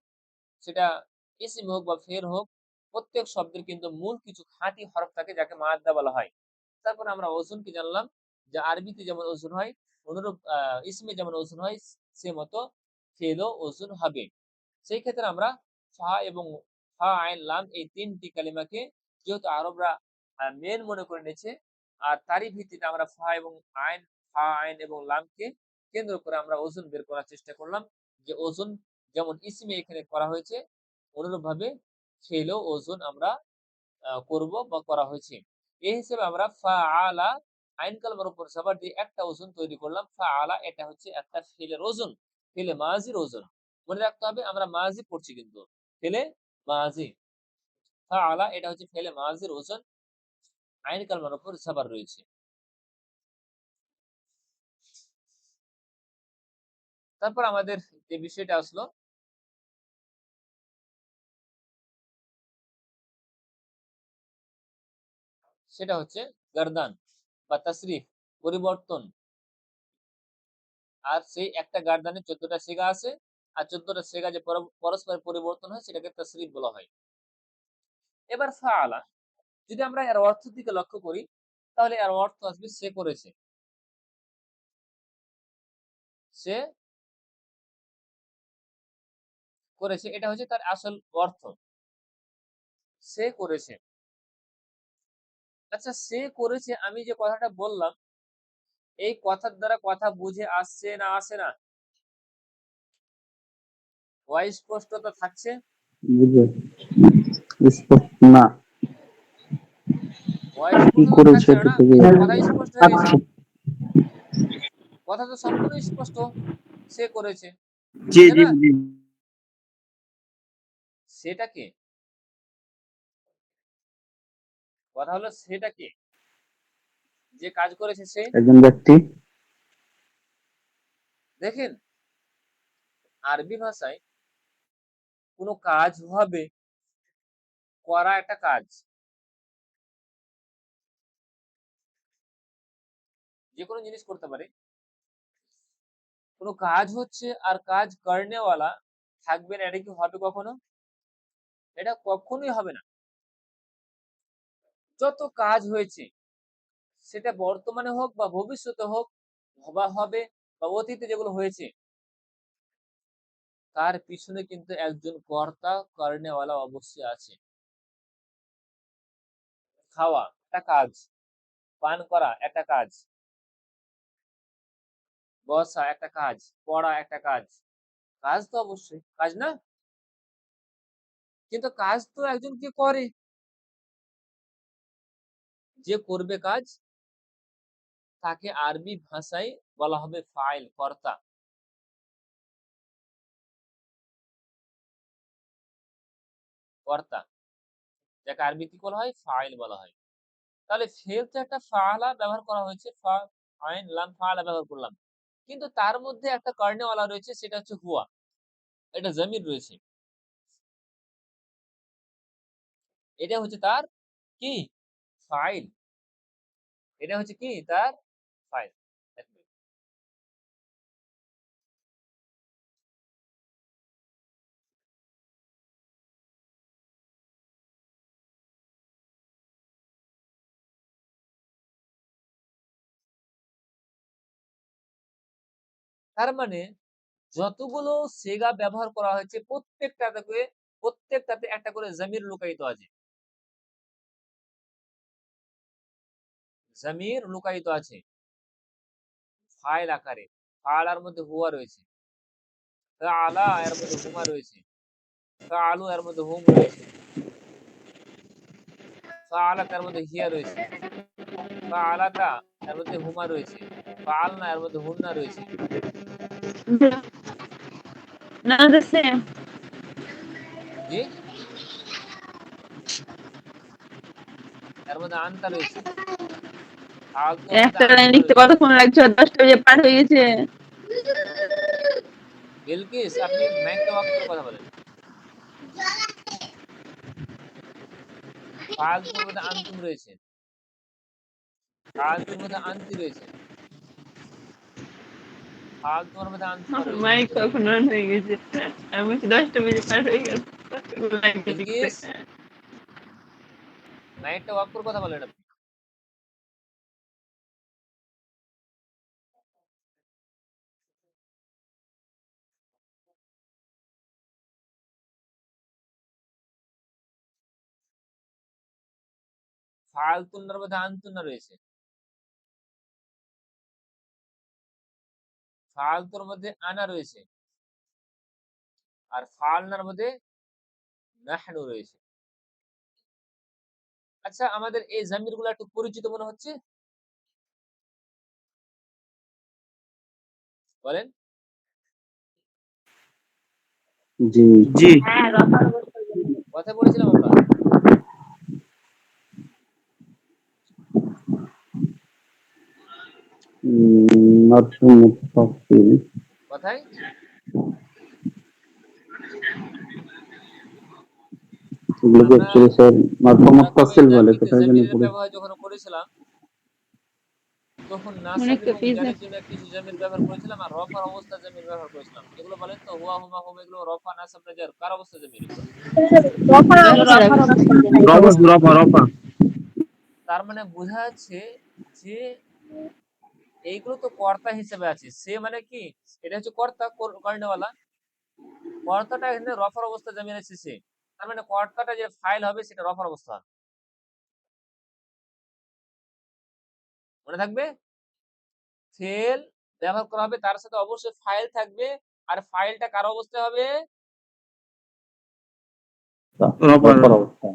সেটা ইসিম হোক বা ফের হোক, প্রত্যেক শব্দের কিন্তু মূল কিছু খাঁটি হরফ থাকে যাকে মাদ্দা বলা হয়। তারপরে আমরা ওজন কি জানলাম, যে আরবিতে যেমন ওজন হয় অনুরূপ ইসমে যেমন ওজন হয় সে মতো ফেলও ওজন হবে। সেই ক্ষেত্রে আমরা ফা এবং ফা আইন লাম এই তিনটি কালিমাকে যেহেতু আরবরা মেন মনে করে নিয়েছে, আর তারই ভিত্তিতে আমরা ফা আইন এবং লামকে কেন্দ্র করে আমরা ওজন বের করার চেষ্টা করলাম। যে ওজন যেমন ইসমে এখানে করা হয়েছে অনুরূপ ভাবে ফেলও ওজন আমরা করব বা করা হয়েছে। এই হিসেবে আমরা ফাআলা আইন কালমার উপর সাবার দিয়ে একটা ওজন তৈরি করলাম। ফাআলা এটা হচ্ছে একটা ফেলের ওজন, ফেলে মাজির ওজন। মনে রাখতে হবে আমরা মাজি পড়ছি কিন্তু ফেলে মাজি। ফাআলা এটা হচ্ছে ফেলে মাজির ওজন, আইন কালমার উপর সাবার রয়েছে। তারপর আমাদের যে বিষয়টা আসলো সেটা হচ্ছে গারদান বা তাসরিফ, পরিবর্তন। আর সেই একটা গারদানে ১৪ টা সিগা আছে। আর ১৪ টা সিগা যে পরস্পর পরিবর্তন হয় সেটাকে তাসরিফ বলা হয়। এবার ফাআলা, যদি আমরা এর অর্থের দিকে লক্ষ্য করি তাহলে এর অর্থ আসবে সে করেছে। সে করেছে, এটা হচ্ছে তার আসল অর্থ। সে করেছে। আচ্ছা, সে করেছে আমি যে কথাটা বললাম এই কথার দ্বারা কথা বুঝে আসছে না আসে না? অস্পষ্টতা থাকছে? বুঝে স্পষ্ট না। কি অস্পষ্টতা করেছে থাকছে না, এটা না? থেকে কথা স্পষ্ট হয়ে গেছে। আচ্ছা। কথা তো সম্পূর্ণ স্পষ্ট। সে করেছে, জি আছে জি না? জি। সেটা কে? কথা হলো সেটা কে? যে কাজ করেছে সে। একজন ব্যক্তি। দেখেন, আরবি ভাষায় কোনো কাজ হবে, করা একটা কাজ। যে কোনো জিনিস করতে পারে, কোনো কাজ হচ্ছে আর কাজ কর্নেওয়ালা থাকবে না, এটা কি হবে কখনো? এটা কখনোই হবে না। যত কাজ হয়েছে সেটা বর্তমানে হোক বা ভবিষ্যতে হোক বা হবে বা অতীতে যেগুলো হয়েছে, তার পিছনে কিন্তু একজন কর্তা কর্নেওয়ালা অবশ্যই আছে। খাওয়া একটা কাজ, পান করা একটা কাজ, বসা একটা কাজ, পড়া একটা কাজ। কাজ তো অবশ্যই কাজ না, কিন্তু কাজ তো একজন কে করে, যে করবে কাজ তাকে আরবি ভাষায় বলা হবে ফাইল, কর্তা। কর্তা যাকে আরবি কি বলা হয়? ফাইল বলা হয়। তাহলে ফেল তো একটা ফাআলা ব্যবহার করা হয়েছে, ফাইন লাম ফাআলা ব্যবহার করলাম, কিন্তু তার মধ্যে একটা কর্নেওয়ালা রয়েছে, সেটা হচ্ছে হুয়া। এটা জমির রয়েছে, এটা হচ্ছে তার কি? ফাইল। এটা হচ্ছে কি? তার ফাইল। তার মানে যতগুলো সেগা ব্যবহার করা হয়েছে প্রত্যেকটাতে একটা করে জমির লুকায়িত আছে। জমির লুকায়িত আছে ফাইল আকারে। ফালার মধ্যে হুয়া রয়েছে, ফাআলা এর মধ্যে হুমা রয়েছে, ফাআলু এর মধ্যে হুম রয়েছে, ফাআলাত এর মধ্যে হিয়া রয়েছে, ফাআলাতা এর মধ্যে হুমা রয়েছে, ফাআলনা এর মধ্যে হুন্না রয়েছে। Not the same. জি, এর মধ্যে আনতা রয়েছে, ফাআলতুর মধ্যে একটা লাইন আনতুমা লিখতে রয়েছে। কতক্ষণ লাগছে? 10টা বেজে পার হয়ে গেছে। বিলকিস, আপনি মাইকটা অফ করে কথা বলেন। ফাআলতুর মধ্যে আনতুম রয়েছে, ফাআলতুর মধ্যে আনতি রয়েছে, ফাআলতুর মধ্যে আনতুমা আমার রয়েছে। মাইক কখন অন হয়ে গেছে? আমি বলছি 10টা বেজে পার হয়ে গেছে। লাইন লিখতে। বিলকিস, মাইকটা অফ করে কথা বলেন আপনি। ফাআলতুন্নার মধ্যে আনতুন্না রয়েছে, ফাআলতুর মধ্যে আনা রয়েছে, আর ফাআলনার মধ্যে নাহনু রয়েছে। আচ্ছা, আমাদের এই জামিরগুলো একটু পরিচিত মনে হচ্ছে, বলেন। জি জি। হ্যাঁ, রফার অবস্থা জমির। কথা বলেছিলাম আমরা মারফু মুত্তাসিল কথায়। এগুলোকে আমরা অ্যাকচুয়ালি স্যার মারফু মুরাক্কাবে মুত্তাসিল বলে, ইজাফিতে কোথায় জানি জামিরের পড়ে। ব্যবহার যখন করেছিলাম, তখন নাসাব অনেকটা এবং পেজ জারের জন্য কিছু জামির ব্যবহার করেছিলাম, আর রফার অবস্থা জামির ব্যবহার করেছিলাম। এগুলো বলেন তো, হুয়া হুমা হুম, এগুলো রফা নাসাব না জার, কার অবস্থা জামির এগুলো? রফার এগুলো অবস্থা রফার অবস্থা। জমির। রফা রফা রফা। তার মানে বোঝা যাচ্ছে যে এইগুলো তো কর্তা হিসেবে আছে, সে মানে কি? এটা হচ্ছে কর্তা, কর্নেওয়ালা। কর্তাটা এখানে রফার অবস্থা জামির আছে সে, তার মানে কর্তাটা যে ফাইল হবে সেটা রফার অবস্থা হবে। মনে থাকবে, ফেল ব্যবহার করা হবে, তার সাথে অবশ্যই ফাইল থাকবে, আর ফাইলটা কার অবস্থায় হবে? রফা রফার অবস্থা।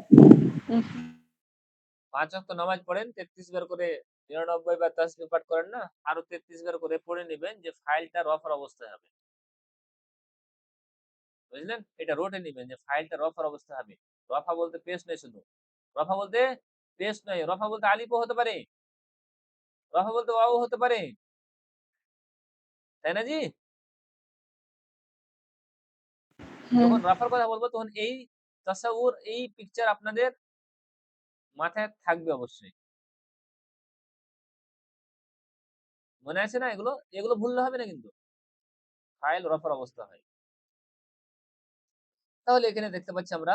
5 ওয়াক্ত নামাজ পড়েন, 33 বার করে 99 বার তাসবিহ পাঠ করেন না, আরো 33 বার করে পড়ে নেবেন যে ফাইলটা রফার অবস্থায় হবে। বুঝলেন? এটা রটে নেবেন যে ফাইলটা রফার অবস্থায় হবে। রফা বলতে পেস্ট নয়, শুধু রফা বলতে পেস্ট নয়, রফা বলতে আলিফও হতে পারে, রফা বলতে ওয়াও হতে পারে, তাই না জি? হ্যাঁ। যখন রফার কথা বলবো তখন এই তাসাউর, এই পিকচার আপনাদের মাথায় থাকবে অবশ্যই। মনে আছে না? এগুলো এগুলো ভুললে হবে না কিন্তু। ফাইল রফার অবস্থা হয়। তাহলে এখানে দেখতে পাচ্ছি আমরা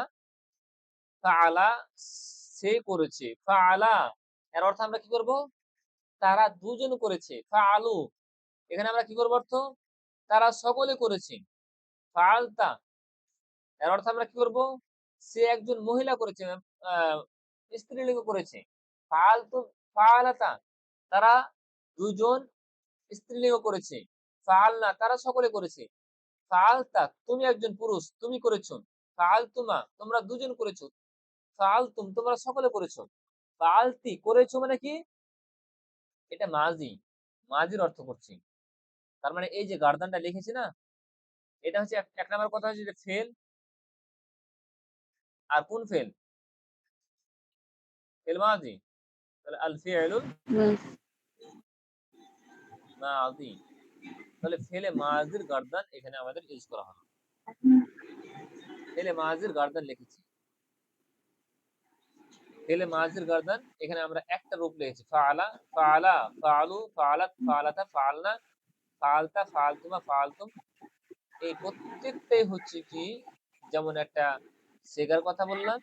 ফাআলা, সে করেছে। ফাআলা এর অর্থ আমরা কি করব? তারা দুজন করেছে। ফাআলু এখানে আমরা কি করব অর্থ? তারা সকলে করেছে। ফাআলতা এর অর্থ আমরা কি করব? সে একজন মহিলা করেছে, আহ, স্ত্রীলিঙ্গ করেছে। ফাআলতু, ফাআলাতা তারা দুজন স্ত্রীলিঙ্গ করেছে। ফাআলনা তারা সকলে করেছে। ফাআলতা তুমি একজন পুরুষ, তুমি করেছো। ফাআলতুমা তোমরা দুজন করেছো। ফাআলতুম তোমরা সকলে করেছো। ফাআলতি করেছো মানে কি? এটা মাজি, মাজির অর্থ করছি। তার মানে এই যে গার্দানটা লিখেছি না, এটা হচ্ছে এক নাম্বার কথা হচ্ছে যে ফেল। আর কোন ফেল? ফেল মাজি। তাহলে আল ফিউলুল মাজি। তাহলে ফেলে মাজির গার্দান এখানে আমাদের ইউজ করা হলো। ফেলে মাজির গার্দান লিখেছি। ফেলে মাজির গার্দান এখানে আমরা একটা রূপ লিখেছি। ফাআলা, ফাআলা, ফাআলু, ফাআলাত, ফাআলাতা, ফাআলনা, ফাআলতা, ফাআলতুমা, ফাআলতুম। এই প্রত্যেকটাই হচ্ছে কি যেমন একটা সেগার কথা বললাম,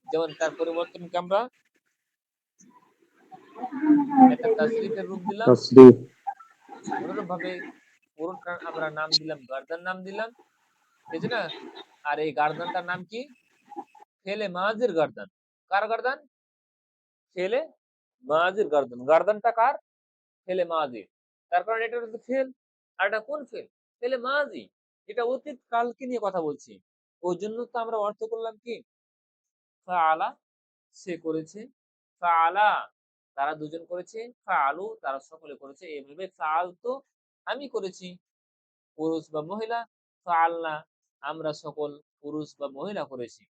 যেমন তার পরিবর্তনকে আমরা একটা তাসরিফের রূপ দিলাম, তাসরিফ। অনুরূপ ভাবে পুরোটার আমরা নাম দিলাম, গার্দান নাম দিলাম, ঠিক না? আর এই গার্দানটার নাম কি? ফেলে মাজির গার্দান। কার গার্দান? ফেলে মাজির গার্দান। গার্দানটা কার? ফেলে মাজির। তার কারণ এটা হচ্ছে ফেল, আর এটা কোন ফেল? ফেলে মাজি, এটা অতীত কালকে নিয়ে কথা বলছি। ওই জন্য তো আমরা অর্থ করলাম কি? ফাআলা সে করেছে, ফাআলা তারা দুজন করেছে, ফাআলু তারা সকলে করেছে। এইভাবে ফাআলতু আমি করেছি, পুরুষ বা মহিলা, ফাআলনা আমরা সকল পুরুষ বা মহিলা করেছি।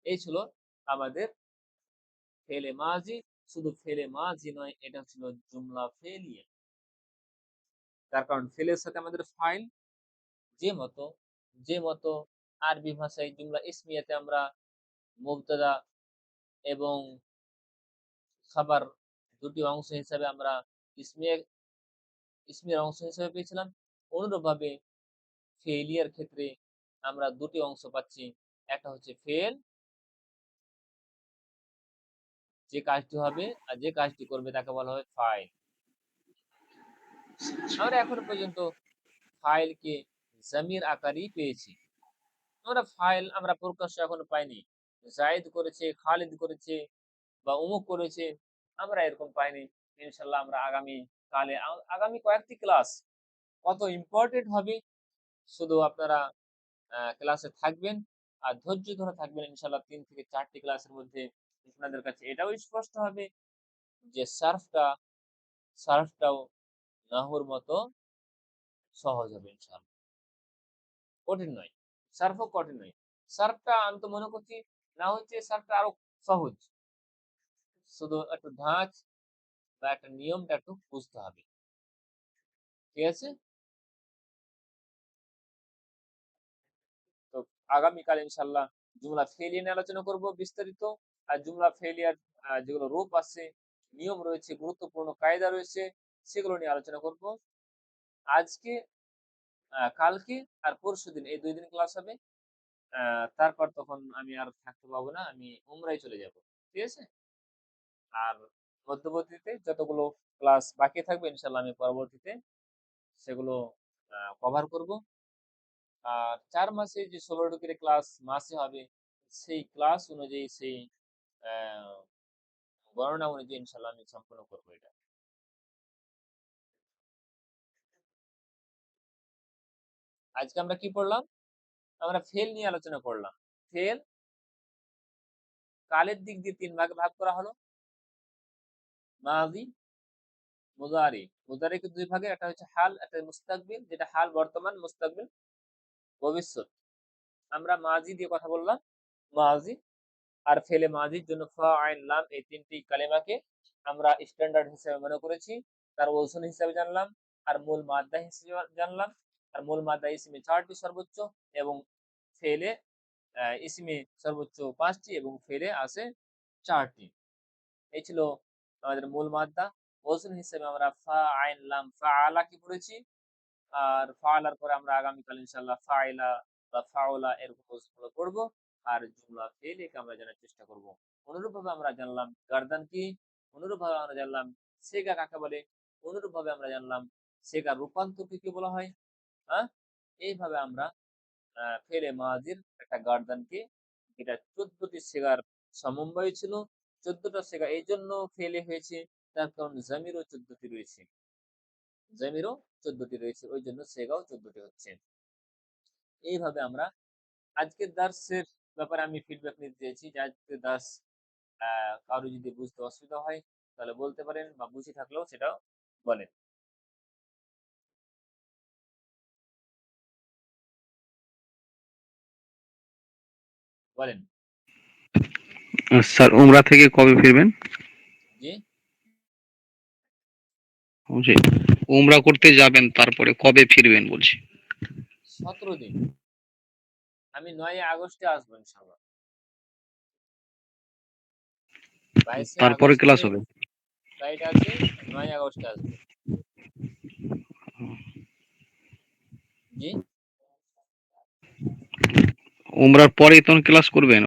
এই ছিল আমাদের ফেলে মাজি। শুধু ফেলে মাজি নয়, এটা ছিল জুমলা ফেলিয়া। তার কারণ ফেলের সাথে আমাদের ফাইল যে মতো আরবি ভাষায় জুমলা ইসমিয়াতে আমরা মুবতাদা এবং খাবার দুটি অংশ হিসাবে আমরা ইসমিয়ার অংশ হিসাবে পেয়েছিলাম, অনুরূপভাবে ফেলিয়ার ক্ষেত্রে আমরা দুটি অংশ পাচ্ছি। একটা হচ্ছে ফেল, যে কাজটি হবে আর যে কাজটি করবে তাকে বলা হয় ফাইল। আমরা এখনো পর্যন্ত ফাইলকে জামির আকারই পেয়েছি। আমরা ফাইল আমরা প্রকাশ্য এখনো পাইনি। জায়েদ করেছে, খালিদ করেছে বা অমুক করেছে, আমরা এরকম পাইনি। ইনশাল্লাহ আমরা আগামী কয়েকটি ক্লাস কত ইম্পর্টেন্ট হবে, শুধু আপনারা ক্লাসে থাকবেন আর ধৈর্য ধরে থাকবেন। ইনশাল্লাহ 3 থেকে 4টি ক্লাসের মধ্যে আপনাদের কাছে এটাও স্পষ্ট হবে যে সার্ফটাও নাহুর মতো সহজ হবে ইনশাল্লাহ, কঠিন নয়। সার্ফও কঠিন নয়। সার্ফটা আমি তো মনে করছি না হচ্ছে সার্ফটা আরো সহজ, শুধু একটু ধাঁচ বা একটা নিয়মটা একটু বুঝতে হবে। ঠিক আছে? তো আগামীকাল ইনশাল্লাহ জুমলা ফেলিয়া নিয়ে আলোচনা করব বিস্তারিত। আর জুমলা ফেলিয়ার যেগুলো রূপ আছে, নিয়ম রয়েছে, গুরুত্বপূর্ণ কায়দা রয়েছে, সেগুলো নিয়ে আলোচনা করব আজকে, কালকে আর পরশুদিন, এই 2 দিন ক্লাস হবে। তারপর তখন আমি আর থাকতে পাবো না, আমি উমরায় চলে যাব। ঠিক আছে? আর মধ্যবর্তীতে যতগুলো ক্লাস বাকি থাকবে ইনশাল্লাহ আমি পরবর্তীতে সেগুলো কভার করব। আর 4 মাসে যে 16টি করে ক্লাস মাসে হবে, সেই ক্লাস অনুযায়ী সেই আহ, গণনা অনুযায়ী ইনশাল্লাহ আমি সম্পূর্ণ করবো এটা। আজকে আমরা কি পড়লাম? আমরা ফেল নিয়ে আলোচনা করলাম। ফেল কালের দিক দিয়ে 3 ভাগে ভাগ করা হলো: মাজি, মুজারি। মুজারিকে 2 ভাগে, একটা হচ্ছে হাল, একটা মুস্তাকবিল, যেটা হাল বর্তমান, মুস্তাকবিল ভবিষ্যৎ। আমরা মাজি দিয়ে কথা বললাম, মাজি আর ফেলে মাজির জন্য ফা আইন লাম এই 3টি কালেমাকে আমরা স্ট্যান্ডার্ড হিসেবে মনে করেছি, তার ওজন হিসেবে জানলাম, আর মূল মাদ্দা হিসেবে জানলাম। আর মূল মাদ্দা ইসমে 4টি সর্বোচ্চ, এবং ফেলে ইসমে সর্বোচ্চ 5টি, এবং ফেলে আছে 4টি। এই ছিল আমাদের মূল মাদ্দা। ওজন হিসেবে আমরা ফা আইন লাম ফাআলা কি পড়েছি, আর ফাআলার পরে আমরা আগামীকাল ইনশাআল্লাহ ফাইলা বা ফাউলা এরকম ওজনগুলো পড়ব, আর জুমলা ফেলিকে আমরা জানার চেষ্টা করব। অনুরূপভাবে আমরা জানলাম গার্দান কি, অনুরূপভাবে আমরা জানলাম সেগা কাকে বলে, অনুরূপভাবে আমরা জানলাম সেগার রূপান্তরকে কি বলা হয়। হ্যাঁ, এইভাবে আমরা ফেলে মাজির একটা গার্দানকে, এটা 14টি সেগার সমন্বয় ছিল। 14টা সেগা এই জন্য ফেলে হয়েছে তার কারণ জামিরও 14টি রয়েছে, জামিরও 14টি রয়েছে, ওই জন্য সেগাও 14টি হচ্ছে। এইভাবে আমরা আজকের দার্সের ব্যাপারে আমি ফিডব্যাক নিতে চেয়েছি যে আজকের দার্স কারো যদি বুঝতে অসুবিধা হয় তাহলে বলতে পারেন, বা বুঝে থাকলেও সেটাও বলেন। বলেন। স্যার উমরা থেকে কবে ফিরবেন? জি, বলছি, উমরা করতে যাবেন তারপরে কবে ফিরবেন বলছি। 17 দিন। আমি 9 আগস্টে আসবো ইনশাআল্লাহ। 22 তারপরে আগস্টে ক্লাস হবে। ফ্লাইট আছে, 9 আগস্টে আসবো। জি, উমরার পরেই তখন ক্লাস করবেন?